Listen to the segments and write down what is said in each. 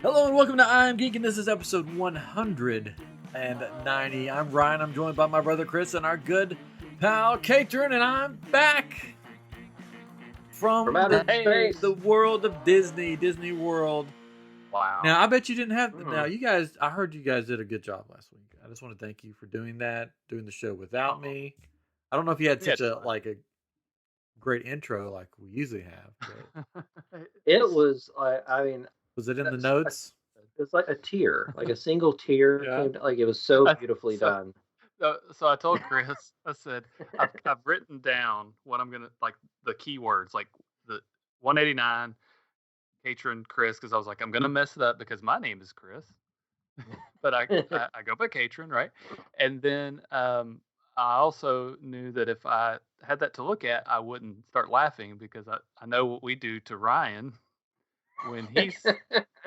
Hello and welcome to I'm Geek, and this is episode 190. I'm Ryan. I'm joined by my brother Chris and our good pal Katrin, and I'm back from outer space. the world of Disney World. Wow. Now, I bet you didn't have. Now, you guys, I heard you guys did a good job last week. I just want to thank you for doing that, doing the show without me. I don't know if you had such a great intro like we usually have. But it was. I mean, was it in the notes? It's like a tear, like a single tear. Yeah. Like it was so beautifully done. So I told Chris, I said, I've written down what I'm gonna like the keywords, like the 189, Katrin, Chris, because I was like, I'm gonna mess it up because my name is Chris, but I go by Katrin, right? And then I also knew that if I had that to look at, I wouldn't start laughing because I know what we do to Ryan when he's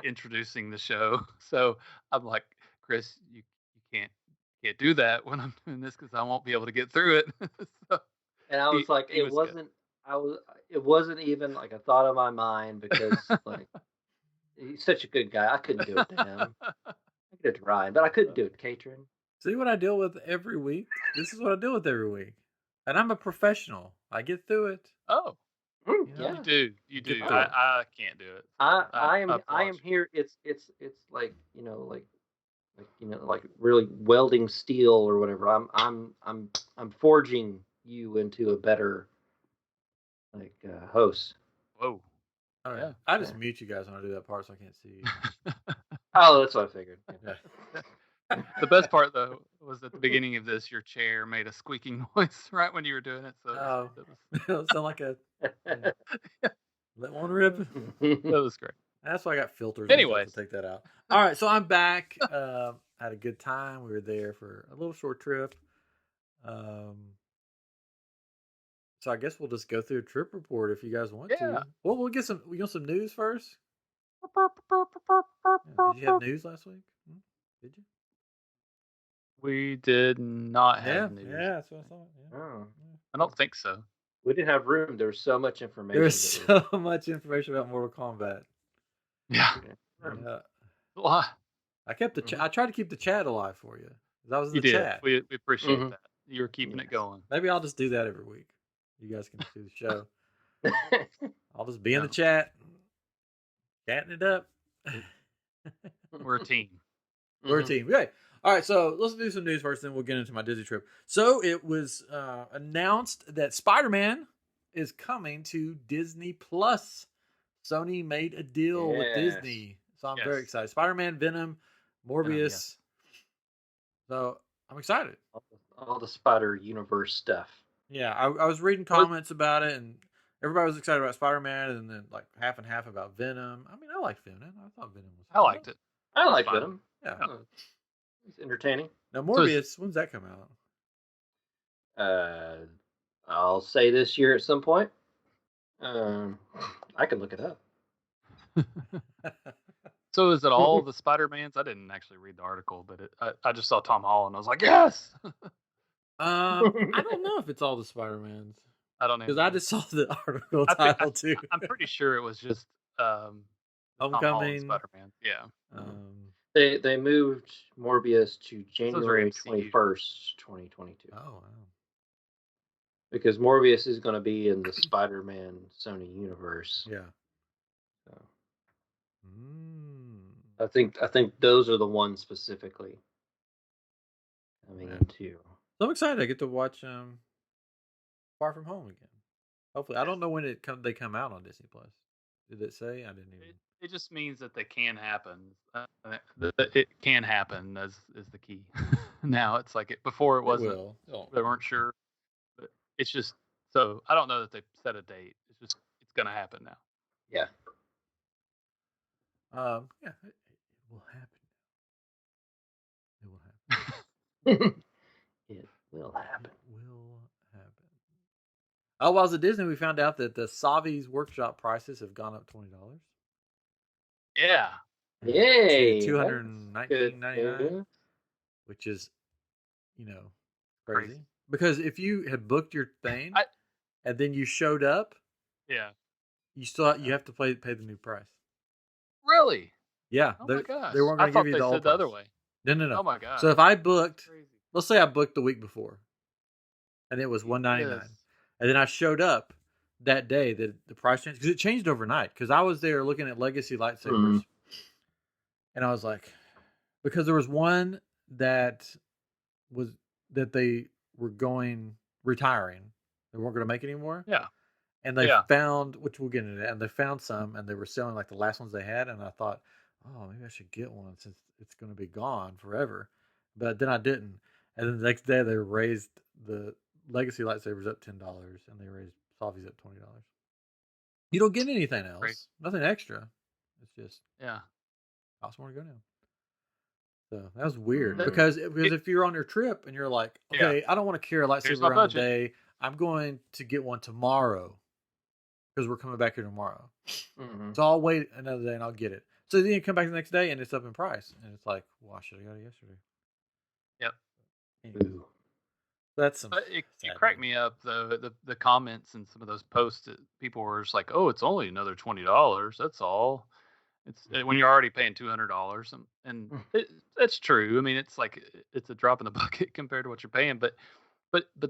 introducing the show. So I'm like, Chris, you can't do that when I'm doing this because I won't be able to get through it. So and I was like, it wasn't. Good. It wasn't even like a thought of my mind because like he's such a good guy. I couldn't do it to him. I could do it to Ryan, but I couldn't do it to Katrin. See what I deal with every week? This is what I deal with every week. And I'm a professional. I get through it. Oh. Yeah. You do. I can't do it. I am here. It's like like really welding steel or whatever. I'm forging you into a better host. Whoa. All right. Yeah. I just mute you guys when I do that part so I can't see you. Oh, that's what I figured. Yeah. The best part though was at the beginning of this, your chair made a squeaking noise right when you were doing it. So it sound like a let one rip. That was great. That's why I got filters. Anyway, to take that out. All right, so I'm back. Had a good time. We were there for a little short trip. So I guess we'll just go through a trip report if you guys want to. Well, we'll get some. We got some news first. Yeah. Did you have news last week? Did you? We did not have news. Yeah, that's what I thought. Yeah. Oh. I don't think so. We didn't have room. There was so much information. There's so much information about Mortal Kombat. Yeah. I kept I tried to keep the chat alive for you. That was the chat. We appreciate that. You're keeping it going. Maybe I'll just do that every week. You guys can do the show. I'll just be in the chat, chatting it up. We're a team. We're a team. Okay. All right, so let's do some news first, then we'll get into my Disney trip. So it was announced that Spider-Man is coming to Disney Plus. Sony made a deal with Disney, so I'm very excited. Spider-Man, Venom, Morbius. So I'm excited. All the Spider Universe stuff. Yeah, I was reading comments about it, and everybody was excited about Spider-Man, and then like half and half about Venom. I mean, I like Venom. I thought Venom was fun. I liked it. I like Venom. Yeah. It's entertaining. Now, Morbius, when's that come out? I'll say this year at some point. I can look it up. So is it all the Spider-Mans? I didn't actually read the article, but I just saw Tom Holland. I was like, yes! I don't know if it's all the Spider-Mans. I don't know. Because I just saw the article title, too. I'm pretty sure it was just Homecoming. Spider-Man. Yeah. They moved Morbius to January 21st, 2022. Oh, wow. Because Morbius is going to be in the Spider-Man Sony universe. Yeah. So. I think those are the ones specifically coming into. So I'm excited. I get to watch Far From Home again. Hopefully, I don't know when they come out on Disney Plus. Did it say? I didn't even. It just means that they can happen. It can happen is the key. Now it's like before it wasn't. They weren't sure, but it's just so I don't know that they've set a date. It's gonna happen now. Yeah. Yeah, it will happen. It will happen. It will happen. Oh, while I was at Disney, we found out that the Savi's workshop prices have gone up $20. Yeah. Yay! $219.99, which is, crazy. Because if you had booked your thing and then you showed up, yeah, you have to pay the new price. Really? Yeah, Oh my gosh! they weren't I going to give thought you they the old said the other price. way. No. Oh my gosh! So if I booked, Crazy. let's say I booked the week before, and it was $199, Yes. and then I showed up that day that the price changed because it changed overnight. Because I was there looking at legacy lightsabers, and I was like, because there was one that was that they were retiring, they weren't going to make anymore. Yeah. And they found, which we'll get into that, and they found some, and they were selling like the last ones they had, and I thought, oh, maybe I should get one since it's going to be gone forever. But then I didn't. And then the next day they raised the legacy lightsabers up $10, and they raised Savi's up $20. You don't get anything else, Great. nothing extra. It's just costs more to go now. So that was weird because if you're on your trip and you're like, okay, I don't want to carry a lightsaber around today, I'm going to get one tomorrow because we're coming back here tomorrow. So I'll wait another day and I'll get it. So then you come back the next day and it's up in price, and it's like, well, I should have got it yesterday. Yep. Anyway, that's some. It cracked me up though. The comments and some of those posts that people were just like, "Oh, it's only another $20. That's all." It's when you're already paying $200, and that's true. I mean, it's like it's a drop in the bucket compared to what you're paying, but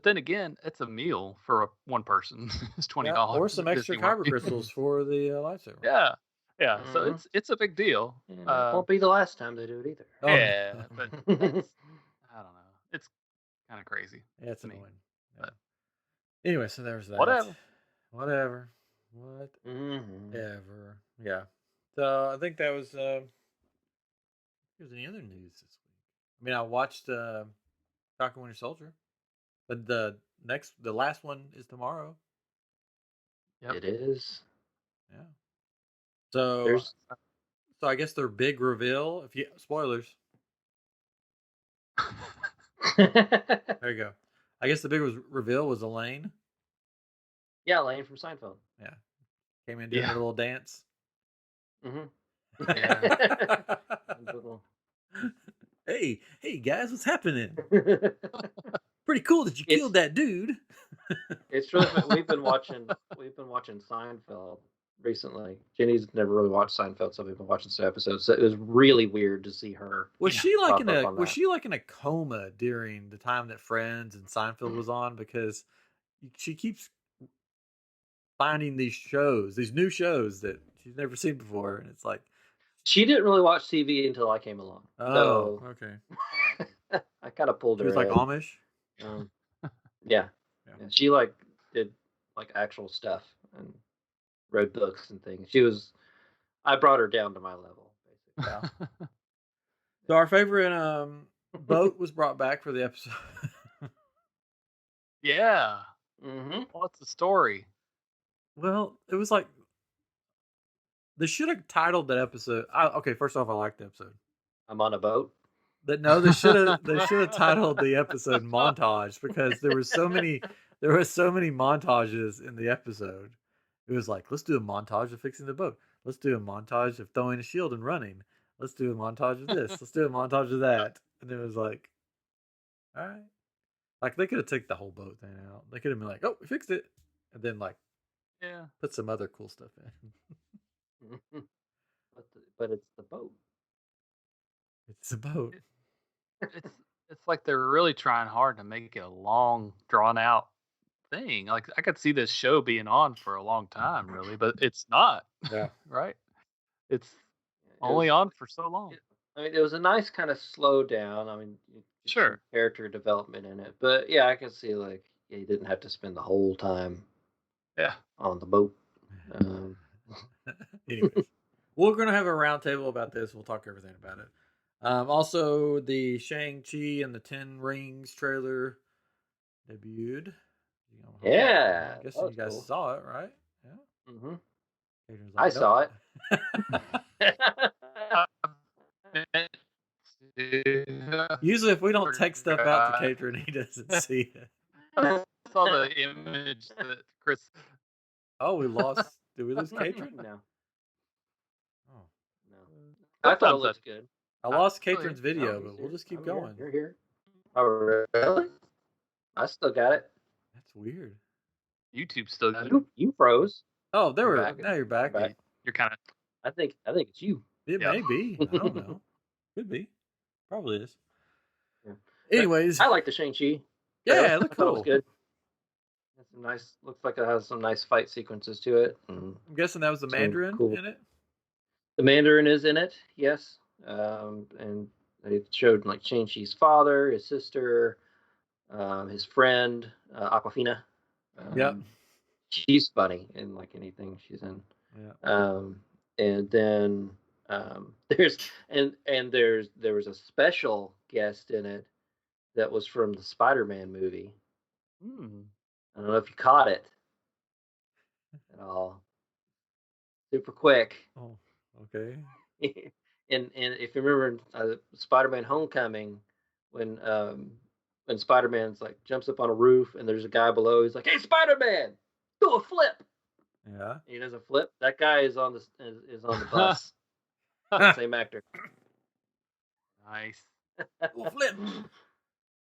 then again, it's a meal for one person. It's $20 or some extra kyber crystals for the lightsaber. Yeah. So it's a big deal. Yeah, it won't be the last time they do it either. Yeah, but I don't know. It's kind of crazy. Yeah, it's annoying. Yeah. Anyway, so there's that. Whatever. Yeah. So I think that was. If there's any other news this week? I mean, I watched Falcon Winter Soldier, but the last one is tomorrow. Yep. It is. Yeah. So I guess their big reveal. Spoilers. There you go. I guess the big reveal was Elaine. Yeah, Elaine from Seinfeld. Yeah. Came in doing a little dance. Hey guys, what's happening? Pretty cool that you killed that dude. It's really fun. We've been watching Seinfeld recently. Jenny's never really watched Seinfeld, so we've been watching some episodes. So it was really weird to see her. Was she like in a coma during the time that Friends and Seinfeld was on? Because she keeps finding these new shows that she's never seen before, and it's like she didn't really watch TV until I came along. Oh, okay. I kind of pulled her. She was like Amish. Yeah. She did actual stuff and read books and things. I brought her down to my level, basically. Yeah. So our favorite boat was brought back for the episode. Yeah. What's the story? Well, it was like they should have titled that episode. Okay, first off, I liked the episode. I'm on a boat. They should have titled the episode "Montage" because there were so many montages in the episode. It was like, let's do a montage of fixing the boat. Let's do a montage of throwing a shield and running. Let's do a montage of this. Let's do a montage of that. And it was like, all right. Like they could have took the whole boat thing out. They could have been like, oh, we fixed it. And then put some other cool stuff in. But it's the boat. It's a boat. It's like they're really trying hard to make it a long, drawn out thing. Like I could see this show being on for a long time, really, but it's not. Yeah. Right? It's only on for so long. I mean, it was a nice kind of slow down. I mean, sure, character development in it, but yeah, I can see you didn't have to spend the whole time. On the boat. Anyways, we're gonna have a roundtable about this. We'll talk everything about it. Also, the Shang-Chi and the 10 Rings trailer debuted. Yeah. I guess you guys saw it, right? Yeah. Mm-hmm. Like, I saw it. Usually, if we don't text stuff out to Catron, he doesn't see it. I saw the image that Chris. Oh, we lost. Did we lose Catron? No. Oh no. I thought it looked good. I lost Catron's video, but we'll just keep going. You're here. Oh, really? I still got it. That's weird. YouTube still got it. You froze. Oh, there we go. Now you're back. You're kind of. I think it's you. It may be. I don't know. Could be. Probably is. Yeah. Anyways, I like the Shang-Chi. yeah, it looked I thought it was cool. good. It's some nice. Looks like it has some nice fight sequences to it. I'm guessing that was the Mandarin cool. in it. The Mandarin is in it, yes. And they showed like Shang-Chi's father, his sister, his friend, Aquafina. Yep. She's funny in like anything she's in. Yeah. And then there was a special guest in it that was from the Spider-Man movie. I don't know if you caught it at all. Super quick. Oh, okay. and if you remember Spider-Man Homecoming, when Spider-Man's like jumps up on a roof and there's a guy below, he's like, "Hey, Spider-Man, do a flip." Yeah. He does a flip. That guy is on the bus. Same actor. Nice. Well, flip.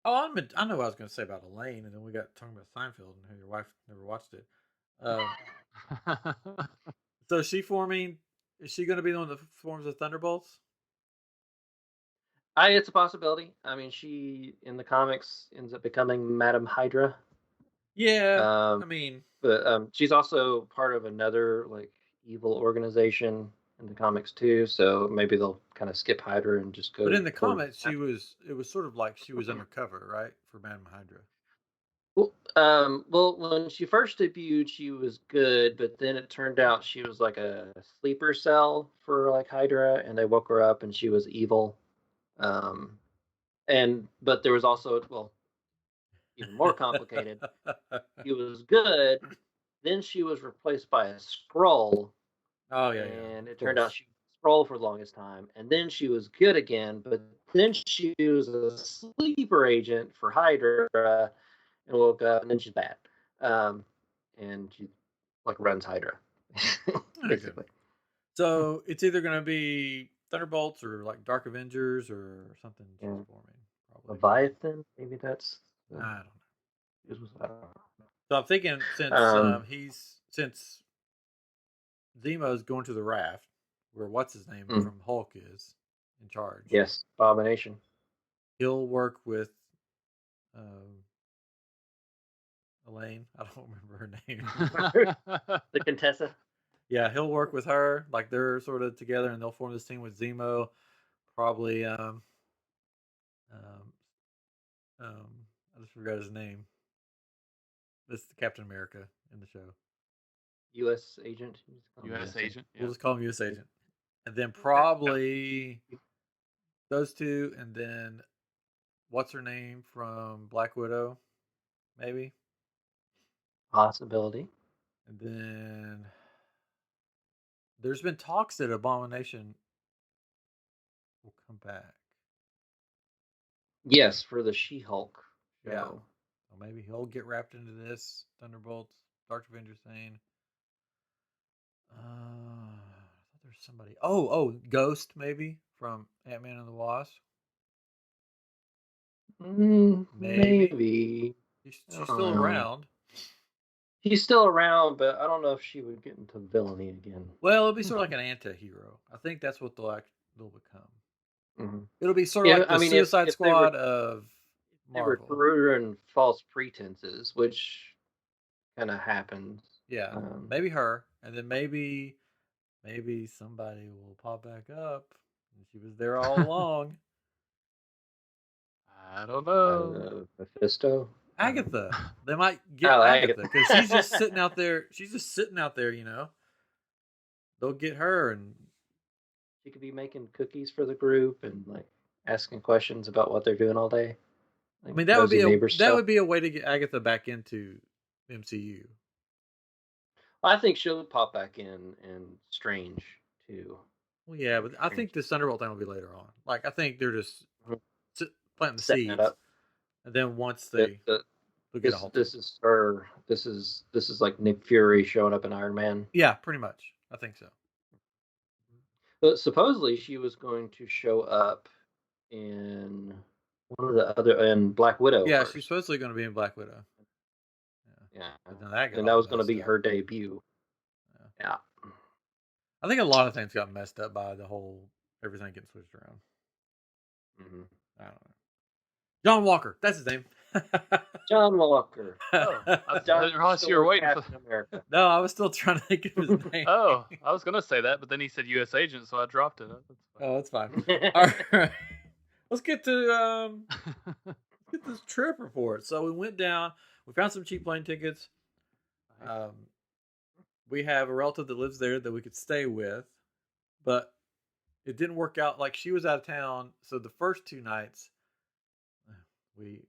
Oh, I know what I was going to say about Elaine, and then we got talking about Seinfeld and how your wife never watched it. So is she forming? Is she going to be the one that forms the Thunderbolts? It's a possibility. I mean, she in the comics ends up becoming Madam Hydra. Yeah. I mean, but she's also part of another like evil organization in the comics too. So maybe they'll kind of skip Hydra and just go. But in the comics, it was sort of like she was undercover, right, for Madam Hydra. Well, when she first debuted, she was good, but then it turned out she was like a sleeper cell for like Hydra, and they woke her up and she was evil. But there was also even more complicated. She was good, then she was replaced by a Skrull. Oh yeah, and it turned out she was a Skrull for the longest time, and then she was good again, but then she was a sleeper agent for Hydra. And woke up, and then she's bad, and she like runs Hydra, basically. So it's either going to be Thunderbolts or like Dark Avengers or something transforming. Probably Leviathan, maybe that's. I don't know. So I'm thinking since Zemo's going to the raft, where what's his name from Hulk is in charge. Yes, Abomination. He'll work with Elaine. I don't remember her name. The Contessa. Yeah, he'll work with her. Like they're sort of together, and they'll form this team with Zemo. Probably. I just forgot his name. This is Captain America in the show. U.S. agent. U.S. agent. Yeah. We'll just call him U.S. agent. And then probably those two, and then what's her name from Black Widow? Maybe. Possibility. And then there's been talks that Abomination will come back. Yes, for the She-Hulk show. Yeah. So maybe he'll get wrapped into this. Thunderbolts, Dark Avengers thing. I thought there's somebody. Oh, Ghost maybe from Ant-Man and the Wasp. Maybe. She's still around. She's still around, but I don't know if she would get into villainy again. Well, it'll be sort of like an anti-hero. I think that's what they'll become. Mm-hmm. It'll be sort of like the Suicide Squad of Marvel. They were in false pretenses, which kind of happens. Yeah, maybe her, and then maybe somebody will pop back up, and she was there all along. I don't know. Mephisto. Agatha. They might get Agatha because she's just sitting out there. You know. They'll get her, and she could be making cookies for the group and like asking questions about what they're doing all day. Like, I mean, that would be a way to get Agatha back into MCU. I think she'll pop back in Strange too. Well, yeah, but I think the Thunderbolt thing will be later on. Like, I think they're just planting the seeds, and then once they get a hold. This is like Nick Fury showing up in Iron Man. Yeah, pretty much. I think so. But supposedly she was going to show up in one of the other in Black Widow. Yeah, she's supposedly going to be in Black Widow. Yeah, and that was going to be her debut. Yeah. I think a lot of things got messed up by the whole everything getting switched around. Mm-hmm. I don't know. John Walker, that's his name. John Walker. Oh, I didn't realize you were waiting for. America. No, I was still trying to think of his name. Oh, I was gonna say that, but then he said U.S. agent, so I dropped it. That's fine. All right, let's get to this trip report. So we went down. We found some cheap plane tickets. We have a relative that lives there that we could stay with, but it didn't work out. Like, she was out of town, so the first 2 nights we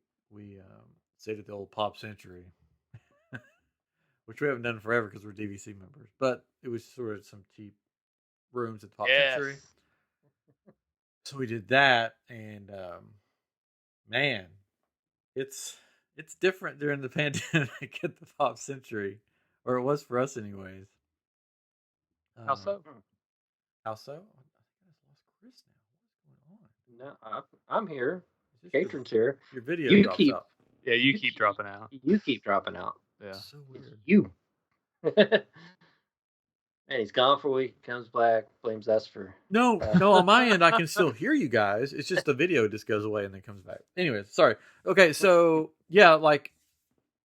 stayed at the old Pop Century, which we haven't done forever because we're DVC members. But it was sort of some cheap rooms at the Pop Century. So we did that, and man, it's different during the pandemic at the Pop Century, or it was for us, anyways. How so? How so? I think I lost Chris now. What's going on? No, I'm here. Katrin's here. Your video drops out. Yeah, you keep dropping out. You keep dropping out. Yeah. So weird. You. And he's gone for a week, comes back, blames us for... No, on my end, I can still hear you guys. It's just the video just goes away and then comes back. Anyways, sorry. Okay, so, yeah, like,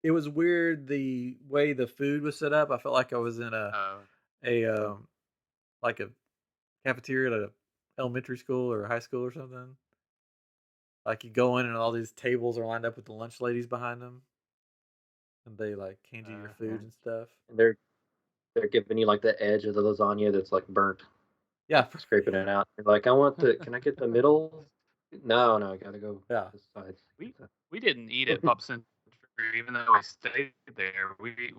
it was weird the way the food was set up. I felt like I was in a cafeteria at an elementary school or a high school or something. Like, you go in and all these tables are lined up with the lunch ladies behind them. And they, like, hand you your food and stuff. And they're giving you, like, the edge of the lasagna that's, like, burnt. Yeah. Scraping it out. You're like, can I get the middle? No, I gotta go. Yeah. Sides. We didn't eat at Pop Century, even though we stayed there. We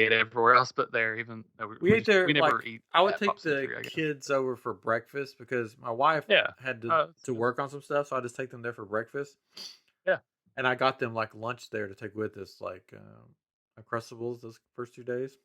ate everywhere else but there. Even though we ate there. We never eat. I would take the kids over for breakfast because my wife had to work on some stuff, so I just take them there for breakfast. Yeah. And I got them like lunch there to take with us, like Uncrustables those first 2 days.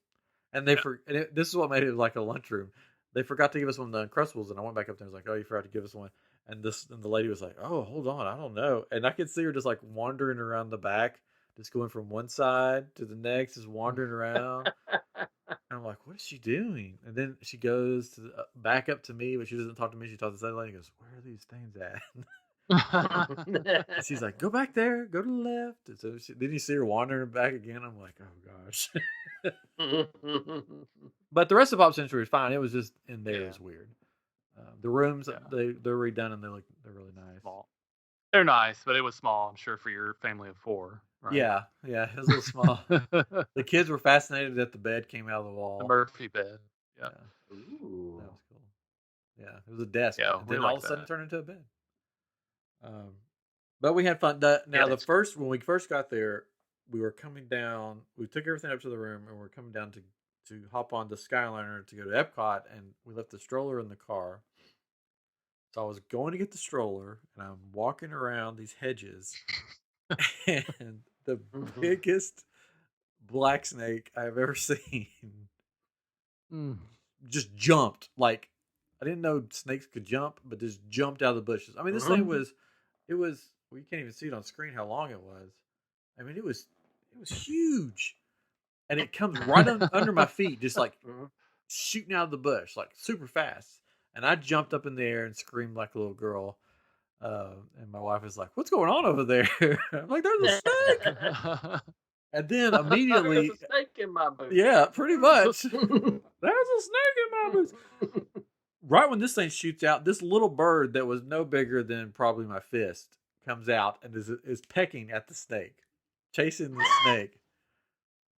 And this is what made it like a lunchroom. They forgot to give us one of the Uncrustables, and I went back up there and was like, "Oh, you forgot to give us one." And the lady was like, "Oh, hold on, I don't know." And I could see her just like wandering around the back, just going from one side to the next, just wandering around. And I'm like, "What is she doing?" And then she goes to back up to me, but she doesn't talk to me. She talks to the other lady and goes, "Where are these things at?" And she's like, "Go back there, go to the left." And so then you see her wandering back again. I'm like, "Oh gosh." But the rest of Pop Century was fine. It was just in there is weird. The rooms they're redone and they're really nice. Small. They're nice, but it was small. I'm sure for your family of 4. Right? Yeah, it was a little small. The kids were fascinated that the bed came out of the wall. The Murphy bed. Yeah. Ooh. That was cool. Yeah, it was a desk. Yeah, and then all of a sudden it turned into a bed. But we had fun. When we first got there, we were coming down. We took everything up to the room, and we were coming down to hop on the Skyliner to go to Epcot, and we left the stroller in the car. So I was going to get the stroller, and I'm walking around these hedges, and the biggest black snake I've ever seen just jumped. Like, I didn't know snakes could jump, but just jumped out of the bushes. I mean, this thing was, well, you can't even see it on screen how long it was. I mean, it was huge. And it comes right under my feet, just like shooting out of the bush, like super fast. And I jumped up in the air and screamed like a little girl. And my wife was like, "What's going on over there?" I'm like, "There's a snake." And then immediately, there's a snake in my boot. Yeah, pretty much. There's a snake in my boot. Right when this thing shoots out, this little bird that was no bigger than probably my fist comes out and is pecking at the snake, chasing the snake.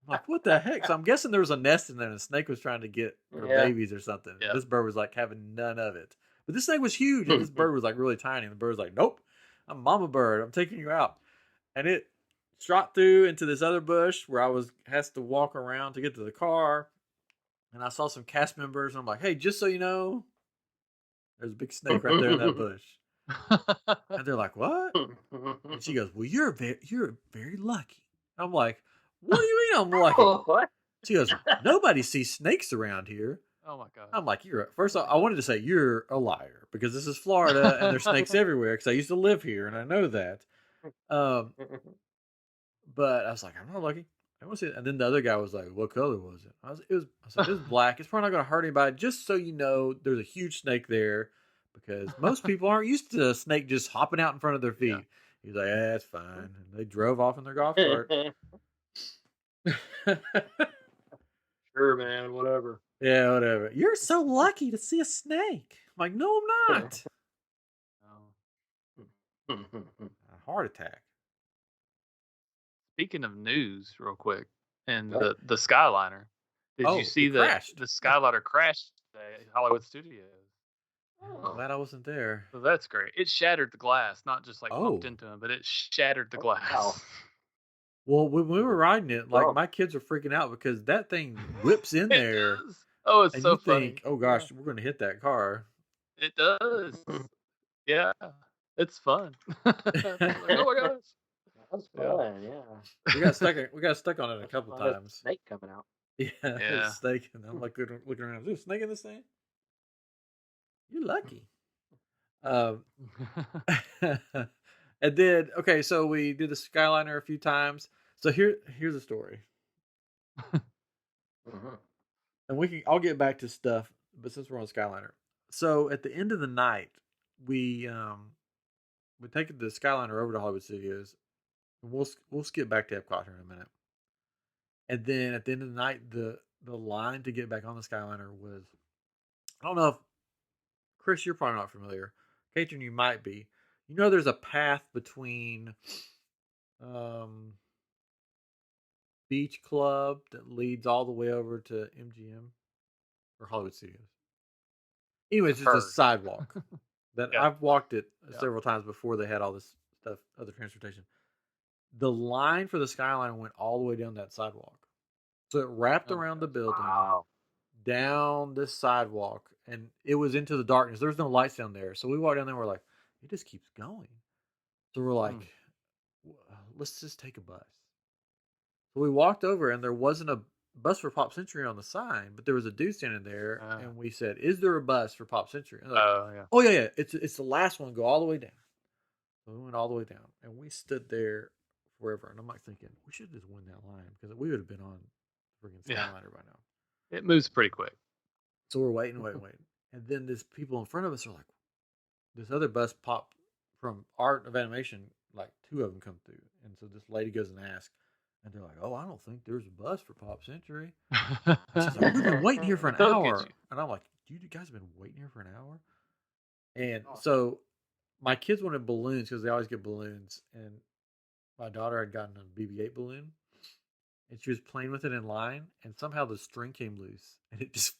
I'm like, what the heck? So I'm guessing there was a nest in there and the snake was trying to get her babies or something. Yeah. This bird was like having none of it. But this snake was huge and this bird was like really tiny. And the bird was like, "Nope, I'm mama bird. I'm taking you out." And it shot through into this other bush where I has to walk around to get to the car. And I saw some cast members and I'm like, "Hey, just so you know, there's a big snake right there in that bush." And they're like, "What?" And she goes, "Well, you're very lucky." I'm like, "What do you mean I'm lucky?" What? She goes, "Nobody sees snakes around here." Oh my god! I'm like, first off, I wanted to say you're a liar because this is Florida and there's snakes everywhere because I used to live here and I know that. But I was like, "I'm not lucky." I want to see it. And then the other guy was like, "What color was it?" I was like, "It was black. It's probably not going to hurt anybody. Just so you know, there's a huge snake there, because most people aren't used to a snake just hopping out in front of their feet." He's like, "Yeah, it's fine." And they drove off in their golf cart. Sure, man. Whatever. Yeah, whatever. You're so lucky to see a snake. I'm like, no, I'm not. A heart attack. Speaking of news, real quick, and the Skyliner. Did you see that the Skyliner crashed today at Hollywood Studios? I'm glad I wasn't there. So that's great. It shattered the glass, not just like bumped into him, but it shattered the glass. Wow. Well, when we were riding it, like my kids were freaking out because that thing whips in there. Does. Oh, it's and so you funny. Think, oh gosh, we're going to hit that car. It does. Yeah, it's fun. Like, oh my gosh. That's fun, yeah. We got stuck on it a couple times. Snake coming out. Yeah. Snake, and I'm like looking around. Is there a snake in this thing? You're lucky. And then so we did the Skyliner a few times. So here's the story. And I'll get back to stuff, but since we're on Skyliner, so at the end of the night, we take the Skyliner over to Hollywood Studios. And we'll skip back to Epcot here in a minute. And then at the end of the night, the line to get back on the Skyliner was, I don't know if Chris, you're probably not familiar. Katrin, you might be. You know, there's a path between Beach Club that leads all the way over to MGM or Hollywood Studios. Anyways, it's a sidewalk that I've walked it several times before they had all this stuff, other transportation. The line for the Skyliner went all the way down that sidewalk. So it wrapped around the building, down this sidewalk, and it was into the darkness. There's no lights down there. So we walked down there and we're like, it just keeps going. So we're like, let's just take a bus. So we walked over and there wasn't a bus for Pop Century on the sign, but there was a dude standing there, and we said, "Is there a bus for Pop Century?" And like, oh yeah, it's the last one. Go all the way down. So we went all the way down, and we stood there forever. And I'm like thinking, we should just win that line because we would have been on freaking Skyliner by now. It moves pretty quick. So we're waiting, and then these people in front of us are like, this other bus popped from Art of Animation. Like 2 of them come through, and so this lady goes and asks. And they're like, "Oh, I don't think there's a bus for Pop Century." She's like, "We've been waiting here for an hour." And I'm like, "Dude, you guys have been waiting here for an hour?" And so my kids wanted balloons because they always get balloons. And my daughter had gotten a BB-8 balloon. And she was playing with it in line. And somehow the string came loose. And it just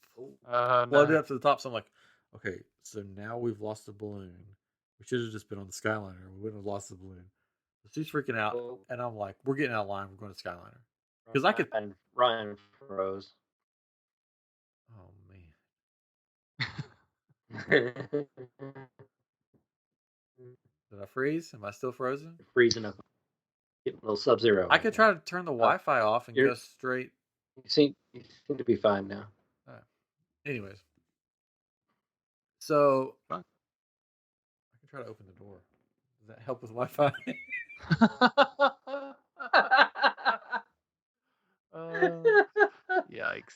floated up to the top. So I'm like, okay, so now we've lost the balloon. We should have just been on the Skyliner. We wouldn't have lost the balloon. She's freaking out, and I'm like, "We're getting out of line. We're going to Skyliner." Because I could. And Ryan froze. Oh man! Did I freeze? Am I still frozen? You're freezing up. Getting a little Sub-Zero. I could try to turn the Wi-Fi off and go straight. You seem to be fine now. Anyways, so I can try to open the door. Does that help with Wi-Fi? Yikes.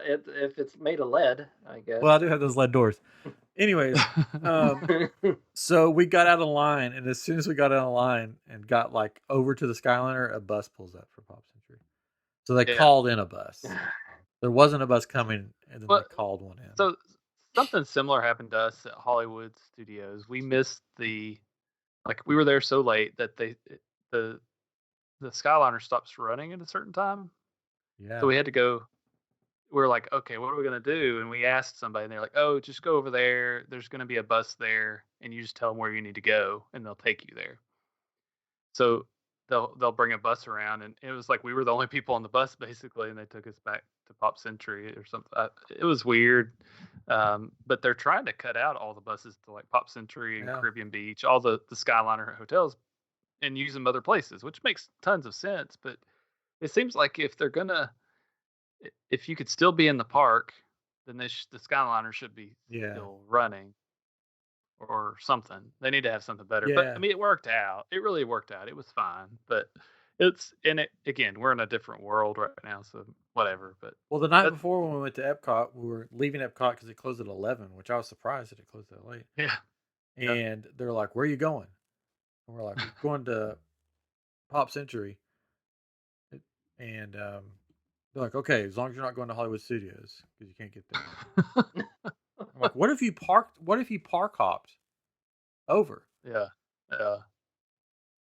If it's made of lead, I guess. Well, I do have those lead doors. Anyways, so we got out of line, and as soon as we got out of line and got like over to the Skyliner, a bus pulls up for Pop Century. So they called in a bus. There wasn't a bus coming, and then they called one in. So something similar happened to us at Hollywood Studios. We missed we were there so late that the Skyliner stops running at a certain time. Yeah. So we had to go. We were like, okay, what are we gonna do? And we asked somebody, and they're like, oh, just go over there. There's gonna be a bus there, and you just tell them where you need to go, and they'll take you there. So they'll bring a bus around, and it was like we were the only people on the bus basically, and they took us back to Pop Century or something. It was weird, but they're trying to cut out all the buses to like Pop Century and Caribbean Beach, all the Skyliner hotels, and use them other places, which makes tons of sense. But it seems like if you could still be in the park, then the Skyliner should be still running or something. They need to have something better. Yeah. But I mean, it worked out. It really worked out. It was fine. But It's in it again. We're in a different world right now, so whatever. But Well, the night before when we went to Epcot, we were leaving Epcot because it closed at 11, which I was surprised that it closed that late. yeah, And they're like, "Where are you going?" And we're like, "We're going to Pop Century." And they're like, "Okay, as long as you're not going to Hollywood Studios because you can't get there." I'm like, "What if you parked? What if you park hopped over?" yeah.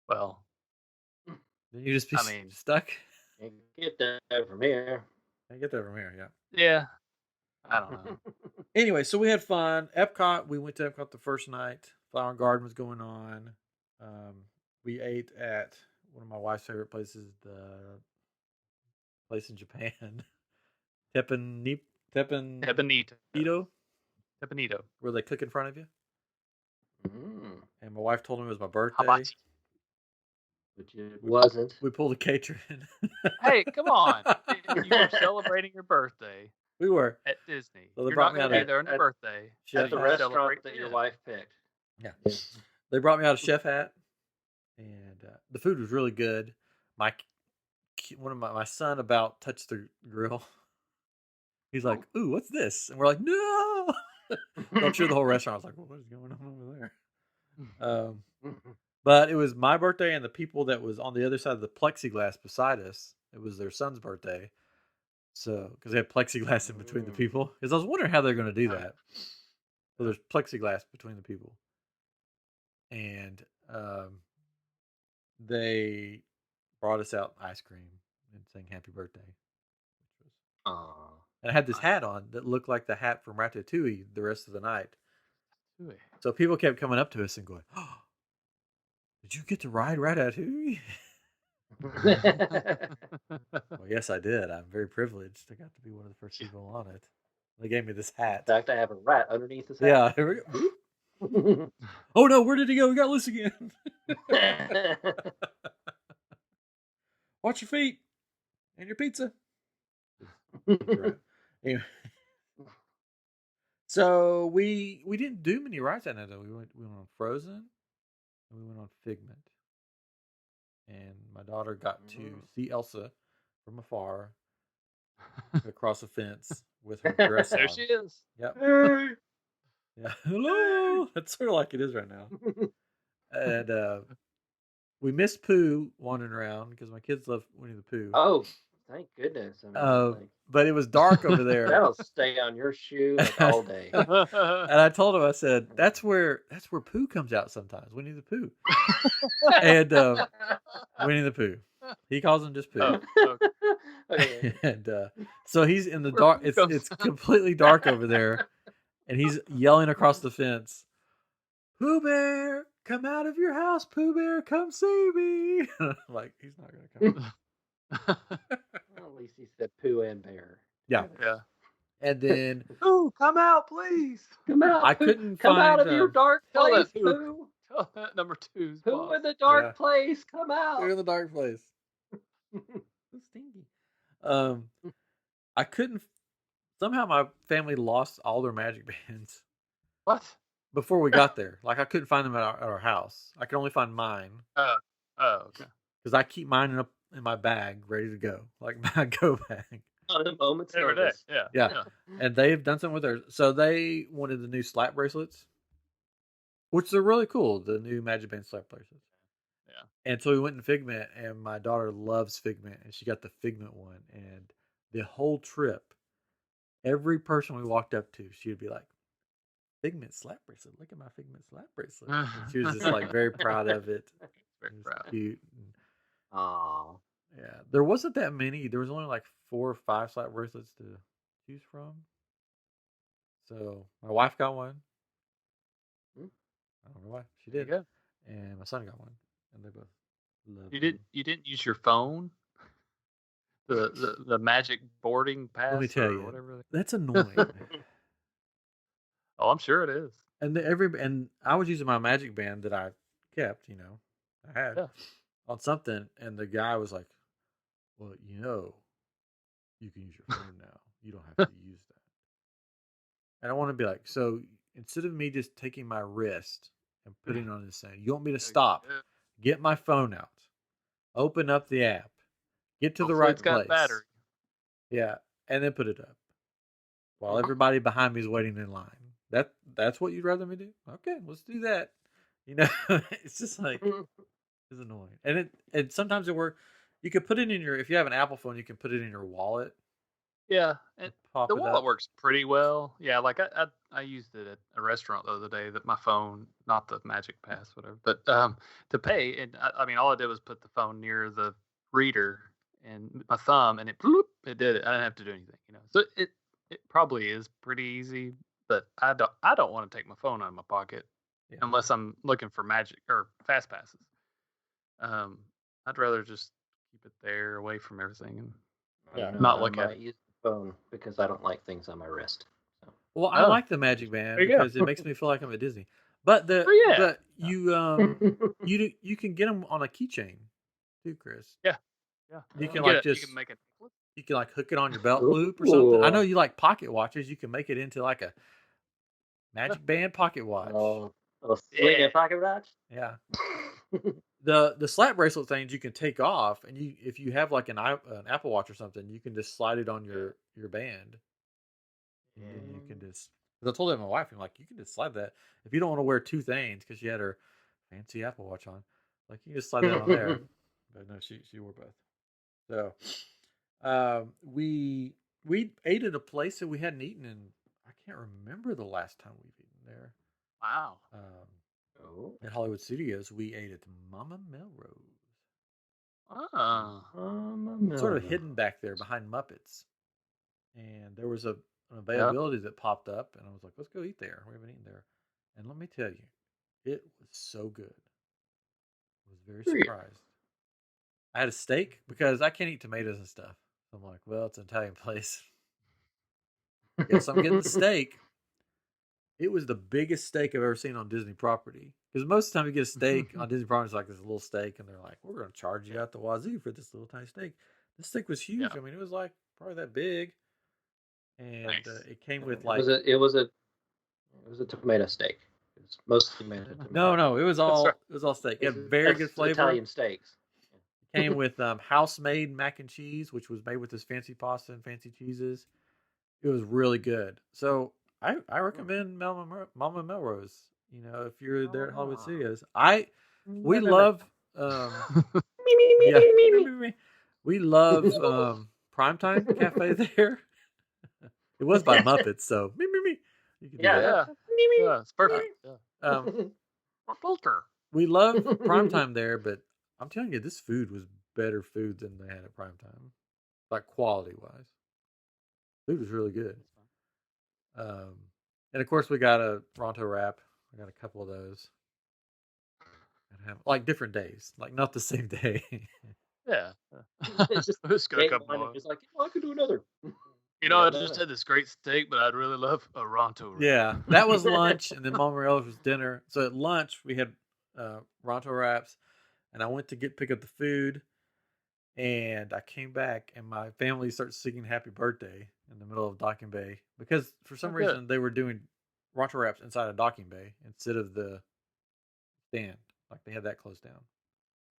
Well, Then you just be I mean, stuck. Can't get that from here. I get that from here, yeah. yeah. I don't know. Anyway, so we had fun. Epcot, we went to Epcot the first night. Flower and Garden was going on. We ate at one of my wife's favorite places, the place in Japan, Tepanito. where they cook in front of you. Mm. And my wife told me it was my birthday. Hibachi. Which it wasn't. We pulled a catering. Hey, come on! You were celebrating your birthday. We were at Disney. So they You're brought not me going to out be there on your birthday. At the You restaurant celebrate that then. your wife picked. Yeah. They brought me out a chef hat, and the food was really good. My son about touched the grill. He's like, "Ooh, what's this?" And we're like, "No!" I'm sure the whole restaurant was like, well, "What is going on over there?" But it was my birthday, and the people that was on the other side of the plexiglass beside us, it was their son's birthday. So, because they had plexiglass in between the people, because I was wondering how they're going to do that. So there's plexiglass between the people, and they brought us out ice cream and sang "Happy Birthday." And I had this hat on that looked like the hat from Ratatouille the rest of the night. So people kept coming up to us and going, "Oh, did you get to ride Ratatouille?" Well, yes, I did. I'm very privileged. I got to be one of the first people on it. They gave me this hat. In fact, I have a rat underneath this hat. Yeah, here we go. Oh no, where did he go? We got loose again. Watch your feet and your pizza. Right. Anyway. So we didn't do many rides that night though. We went on Frozen and we went on Figment. And my daughter got to see Elsa from afar across a fence with her dress on. There she is. Yep. Hey. Yeah. Hello. That's sort of like it is right now. And we missed Pooh wandering around because my kids love Winnie the Pooh. Oh, thank goodness. I mean, but it was dark over there. That'll stay on your shoe like all day. And I told him, I said, that's where Pooh comes out sometimes. Winnie the Pooh. And Winnie the Pooh. He calls him just Pooh. Oh, Okay. And so he's in the dark. It's completely dark over there. And he's yelling across the fence, "Pooh Bear, come out of your house. Pooh Bear, come see me." I'm like, he's not going to come. Well, at least he said Pooh and Bear. Yeah. Yeah. And then, Ooh, come out, please. Come out. I Pooh. couldn't Come find, out of your dark tell place, that Pooh. Tell that number two's Pooh boss. in the dark Yeah. place. Come out. They're in the dark place. So stinky. I couldn't. Somehow my family lost all their magic bands What? before we got there. Like I couldn't find them at our house. I could only find mine Oh, okay. because I keep mine up in my bag, ready to go, like my go bag. On a moment's Every day. notice. Yeah. And they've done something with theirs. So they wanted the new slap bracelets, which are really cool. The new Magic Band slap bracelets. Yeah. And so we went in Figment, and my daughter loves Figment, and she got the Figment one. And the whole trip, every person we walked up to, she would be like, "Figment slap bracelet. Look at my Figment slap bracelet." And she was just like very proud of it. Very It was proud. cute. Oh. Yeah. There wasn't that many. There was only like 4 or 5 slap bracelets to choose from. So my wife got one. I don't know why. She There you did. go. And my son got one. And they both loved You didn't use your phone? The magic boarding pass. Let me tell or you, whatever. that's annoying. Oh, I'm sure it is. And I was using my magic band that I kept, I had Yeah. on something, and the guy was like, "Well, you can use your phone now. You don't have to use that." And I want to be like, so instead of me just taking my wrist and putting it on this thing, you want me to stop, get my phone out, open up the app, get to the Hopefully right it's got place. battery. Yeah, and then put it up while everybody behind me is waiting in line. That's what you'd rather me do? Okay, let's do that. It's just like it's annoying, and sometimes it works. You can put it in your if you have an Apple phone, you can put it in your wallet. Yeah, and Pop the it wallet up. works pretty well. Yeah, like I used it at a restaurant the other day. That my phone, not the Magic Pass, whatever, but to pay. And I mean, all I did was put the phone near the reader and my thumb, and it did it. I didn't have to do anything, So it probably is pretty easy, but I don't want to take my phone out of my pocket unless I'm looking for Magic or Fast Passes. I'd rather just keep it there, away from everything, and not look at it. I use the phone because I don't like things on my wrist. So. Well, I like the Magic Band There you go. because it makes me feel like I'm at Disney. But but you can get them on a keychain too, Chris. Yeah. You can you can make it. You can like hook it on your belt loop or something. I know you like pocket watches. You can make it into like a Magic Band pocket watch. Sling pocket watch. Yeah. The slap bracelet things you can take off, and if you have like an Apple Watch or something, you can just slide it on your band. And you can just. Because I told that to my wife, I'm like, you can just slide that if you don't want to wear two things because she had her fancy Apple Watch on. Like you can just slide that on there. But no, she wore both. So, we ate at a place that we hadn't eaten in. I can't remember the last time we've eaten there. Wow. At Hollywood Studios, we ate at Mama Melrose. Sort of hidden back there behind Muppets. And there was an availability that popped up, and I was like, let's go eat there. We haven't eaten there. And let me tell you, it was so good. I was very surprised. I had a steak because I can't eat tomatoes and stuff. I'm like, well, it's an Italian place. Guess I'm getting the steak. It was the biggest steak I've ever seen on Disney property. Because most of the time you get a steak on Disney property, it's like this little steak, and they're like, we're going to charge you out the wazoo for this little tiny steak. This steak was huge. I mean, it was like probably that big. And it came with like... It was a tomato steak. It was mostly made of tomato. No, it was all steak. It had very good flavor. Italian steaks. It came with house-made mac and cheese, which was made with this fancy pasta and fancy cheeses. It was really good. So I recommend Mama Melrose. If you're there at Hollywood Studios, we love we love Primetime Cafe there. It was by Muppets, so you can do that. Yeah, it's perfect. Filter. We love Primetime there, but I'm telling you, this food was better food than they had at Primetime, like quality wise. Food was really good. And of course, we got a Ronto wrap. I got a couple of those. And have like different days, like not the same day. Yeah. It's got a couple more. It's like, I could do another. I just had this great steak, but I'd really love a Ronto wrap. Yeah, that was lunch, and then Mama Melrose was dinner. So at lunch, we had Ronto wraps, and I went to pick up the food, and I came back, and my family started singing Happy Birthday in the middle of Docking Bay because for some reason they were doing Ronto wraps inside of Docking Bay instead of the stand. Like they had that closed down.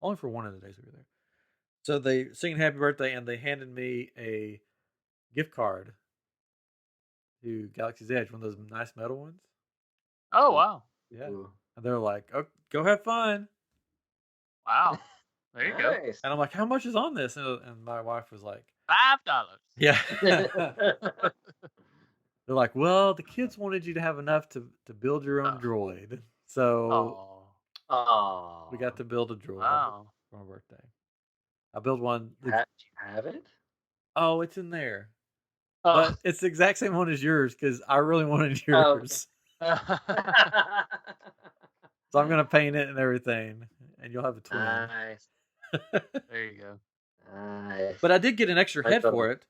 Only for one of the days we were there. So they singing Happy Birthday, and they handed me a gift card to Galaxy's Edge, one of those nice metal ones. Oh, wow. Yeah. And they're like, oh, go have fun. Wow. There you go. And I'm like, how much is on this? And my wife was like, $5. Yeah. They're like, well, the kids wanted you to have enough to build your own droid. So we got to build a droid for my birthday. I built one. Do you have it? Oh, it's in there. But it's the exact same one as yours because I really wanted yours. So I'm going to paint it and everything. And you'll have a twin. Nice. There you go. Nice. But I did get an extra head for it.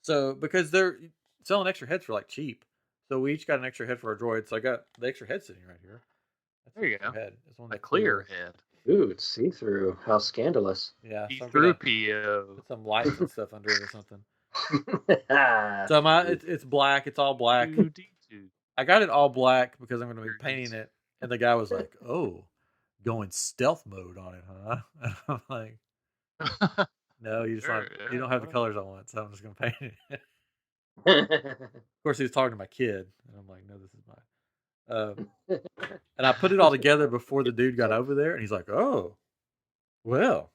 So, because they're selling extra heads for like cheap. So we each got an extra head for our droid. So I got the extra head sitting right here. That's there you go. Head. It's one a clear head. Ooh, it's see-through. How scandalous. Yeah. See-through PO. Put some lights and stuff under it or something. So it's black. It's all black. I got it all black because I'm going to be painting it. And the guy was like, oh, going stealth mode on it, huh? And I'm like, No, you just Sure, you don't have the whatever. colors I want, so I'm just gonna paint it. Of course, he was talking to my kid, and I'm like, no, this is mine. And I put it all together before the dude got over there, and he's like, oh, well,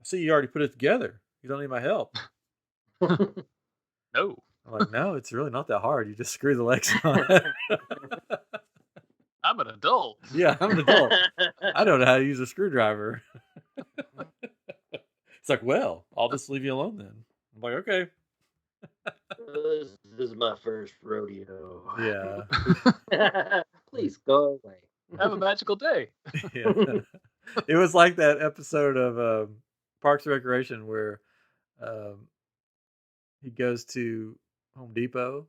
I see you already put it together. You don't need my help. No. I'm like, no, it's really not that hard. You just screw the legs on. I'm an adult. Yeah, I'm an adult. I don't know how to use a screwdriver. It's like, well, I'll just leave you alone then. I'm like, okay. This is my first rodeo. Yeah. Please go away. Have a magical day. Yeah. It was like that episode of Parks and Recreation where he goes to Home Depot,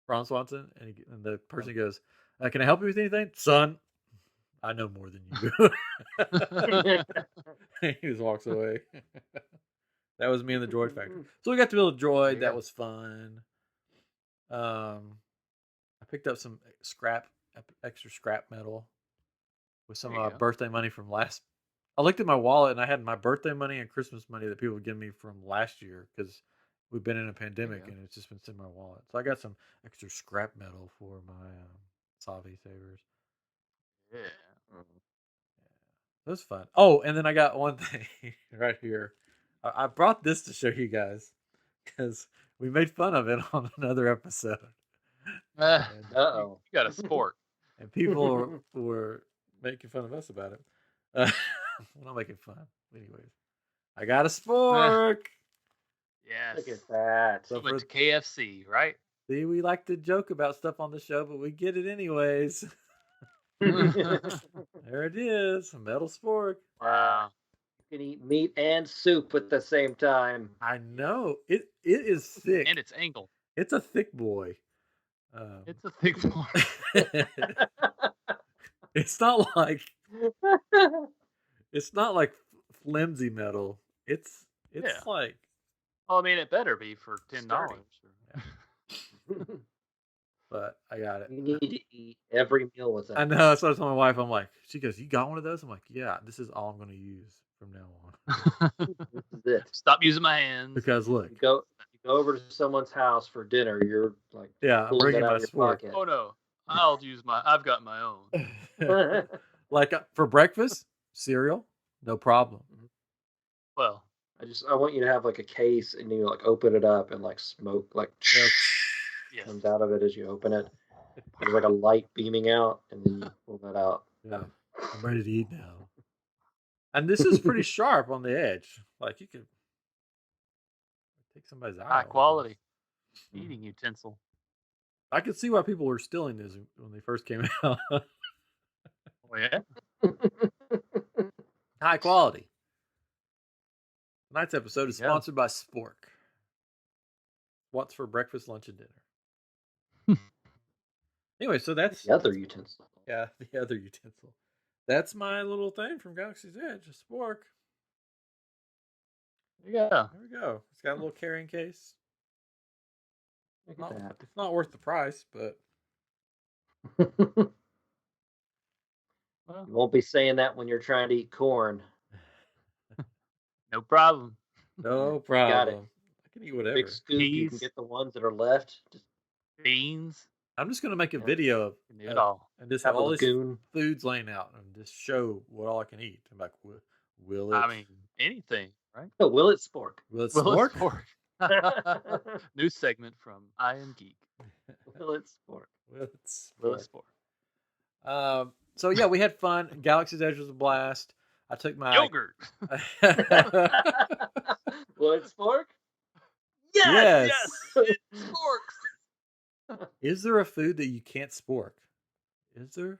Ron Swanson, and the person goes, can I help you with anything? Son, I know more than you. He just walks away. That was me in the droid factory. So we got to build a droid. Yeah. That was fun. I picked up some extra scrap metal with some birthday money from last. I looked at my wallet and I had my birthday money and Christmas money that people would give me from last year because we've been in a pandemic and it's just been sitting in my wallet. So I got some extra scrap metal for my Savi savers. Yeah. That was fun. Oh, and then I got one thing right here. I brought this to show you guys because we made fun of it on another episode. Uh-oh. You got a sport. And people were making fun of us about it. We're not making fun. Anyways, I got a spork. Yes. Look at that. So went to KFC, right? See, we like to joke about stuff on the show, but we get it anyways. There it is, a metal spork. Wow. You can eat meat and soup at the same time. I know. It is thick. And it's angled. It's a thick boy. It's a thick boy. It's not like flimsy metal. It's like. Well, I mean, it better be for $10. But I got it. You need to eat every meal with that. I know. So I told my wife, I'm like, she goes, you got one of those? I'm like, yeah, this is all I'm going to use from now on. This is it. Stop using my hands. Because look. You go over to someone's house for dinner, you're like, I'm bringing my spork. Oh, no. I've got my own. Like for breakfast, cereal, no problem. Well, I want you to have like a case and you like open it up and like smoke like comes out of it as you open it. There's like a light beaming out and then you pull that out. Yeah. I'm ready to eat now. And this is pretty sharp on the edge. Like you could take somebody's eye. High quality eating utensil. I could see why people were stealing this when they first came out. Oh, yeah? High quality. Tonight's episode is sponsored by Spork. What's for breakfast, lunch, and dinner? Anyway, so that's the other utensil. Yeah, the other utensil. That's my little thing from Galaxy's Edge, a spork. Yeah. There we go. It's got a little carrying case. It's not worth the price, but you won't be saying that when you're trying to eat corn. No problem. No problem. Got it. I can eat whatever. Big scoop. You can get the ones that are left. Just beans. I'm just going to make a video of it all. And just have all these foods laying out and just show what all I can eat. I'm like, will it? I mean, anything, right? Oh, will it spork? Will it spork? New segment from I Am Geek. Will it spork? Will it spork? So yeah, we had fun. Galaxy's Edge was a blast. I took my yogurt. Will it spork? Yes. It sporks. Is there a food that you can't spork? Is there?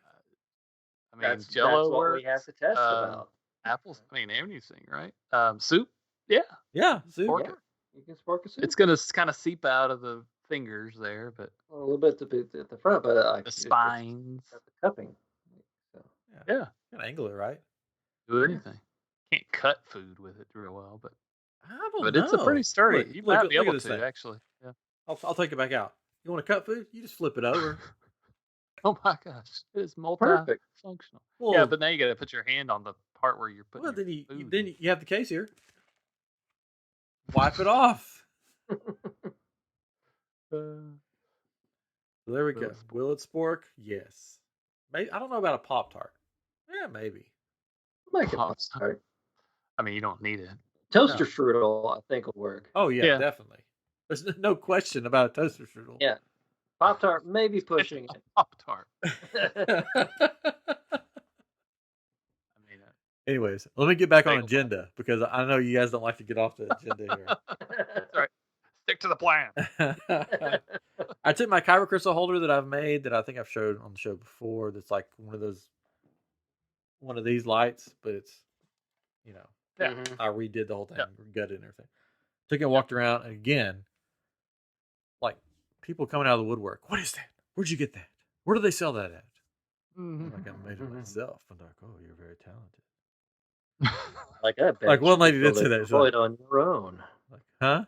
I mean, Jello that's what works. we have to test about. Apples. I mean, anything, right? Soup. Yeah. Yeah. Soup. Spork it. it. You can spork a soup. It's gonna kind of seep out of the fingers there, but a little bit at the front, but the spines, the cupping. So. Yeah. You can angle it, right? Do anything. Can't cut food with it real well, but I don't but know. it's a pretty sturdy. Look, You might be look able at this to thing. actually. Yeah. I'll take it back out. You want to cut food? You just flip it over. Oh my gosh, it is Perfect. multifunctional. Well, Yeah, but now you got to put your hand on the part where you're putting well, your then you food. then you have the case here. Wipe it off. Uh, So there we Will go. it spork? Will it spork? Yes. Maybe I don't know about a Pop Tart. Yeah, maybe. Make it Pops. Pop-Tart. I mean, you don't need it. Toaster strudel, I think, will work. Oh yeah, Yeah. definitely. There's no question about a toaster strudel. Yeah. Pop-Tart, maybe pushing It's a it. Pop Tart. I mean, Anyways, let me get back on Bagel agenda because I know you guys don't like to get off the agenda that's right. Stick to the plan. here. I took my Kyber crystal holder that I've made that I think I've showed on the show before. That's like one of these lights, but it's, you know, Yeah. I redid the whole thing, Yeah. gutted and everything. Took it, walked around, and again, like people coming out of the woodwork. What is that? Where'd you get that? Where do they sell that at? I'm like, I made it myself. I'm like, oh, you're very talented. Like, I bet Like one you lady could did say build a that. She's like, droid on your own. like, huh?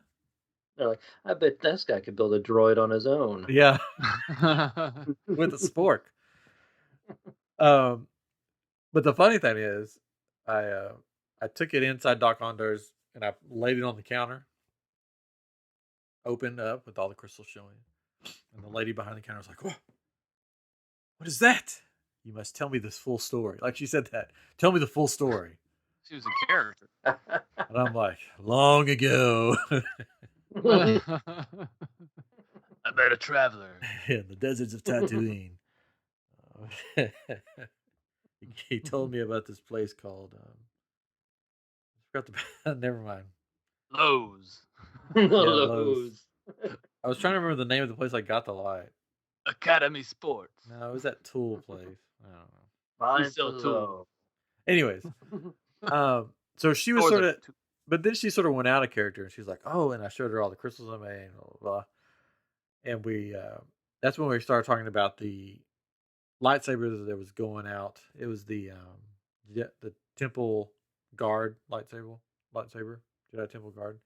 They're like, I bet this guy could build a droid on his own. Yeah, with a spork. But the funny thing is, I took it inside Doc Hondo's and I laid it on the counter, opened up with all the crystals showing, and the lady behind the counter was like, what is that? You must tell me this full story. Like she said that. Tell me the full story. She was a character. And I'm like, long ago I met a traveler. in the deserts of Tatooine. He told me about this place called I forgot the never mind. Lowe's. Lowe's. I was trying to remember the name of the place I got the light. Academy Sports. No, it was that tool place. I don't know. Fine sell tool. Anyways, so she was sort of, but then she sort of went out of character and she was like, oh, and I showed her all the crystals I made, and blah, blah, blah. And we, that's when we started talking about the lightsaber that was going out. It was the Temple Guard lightsaber, Jedi Temple Guard.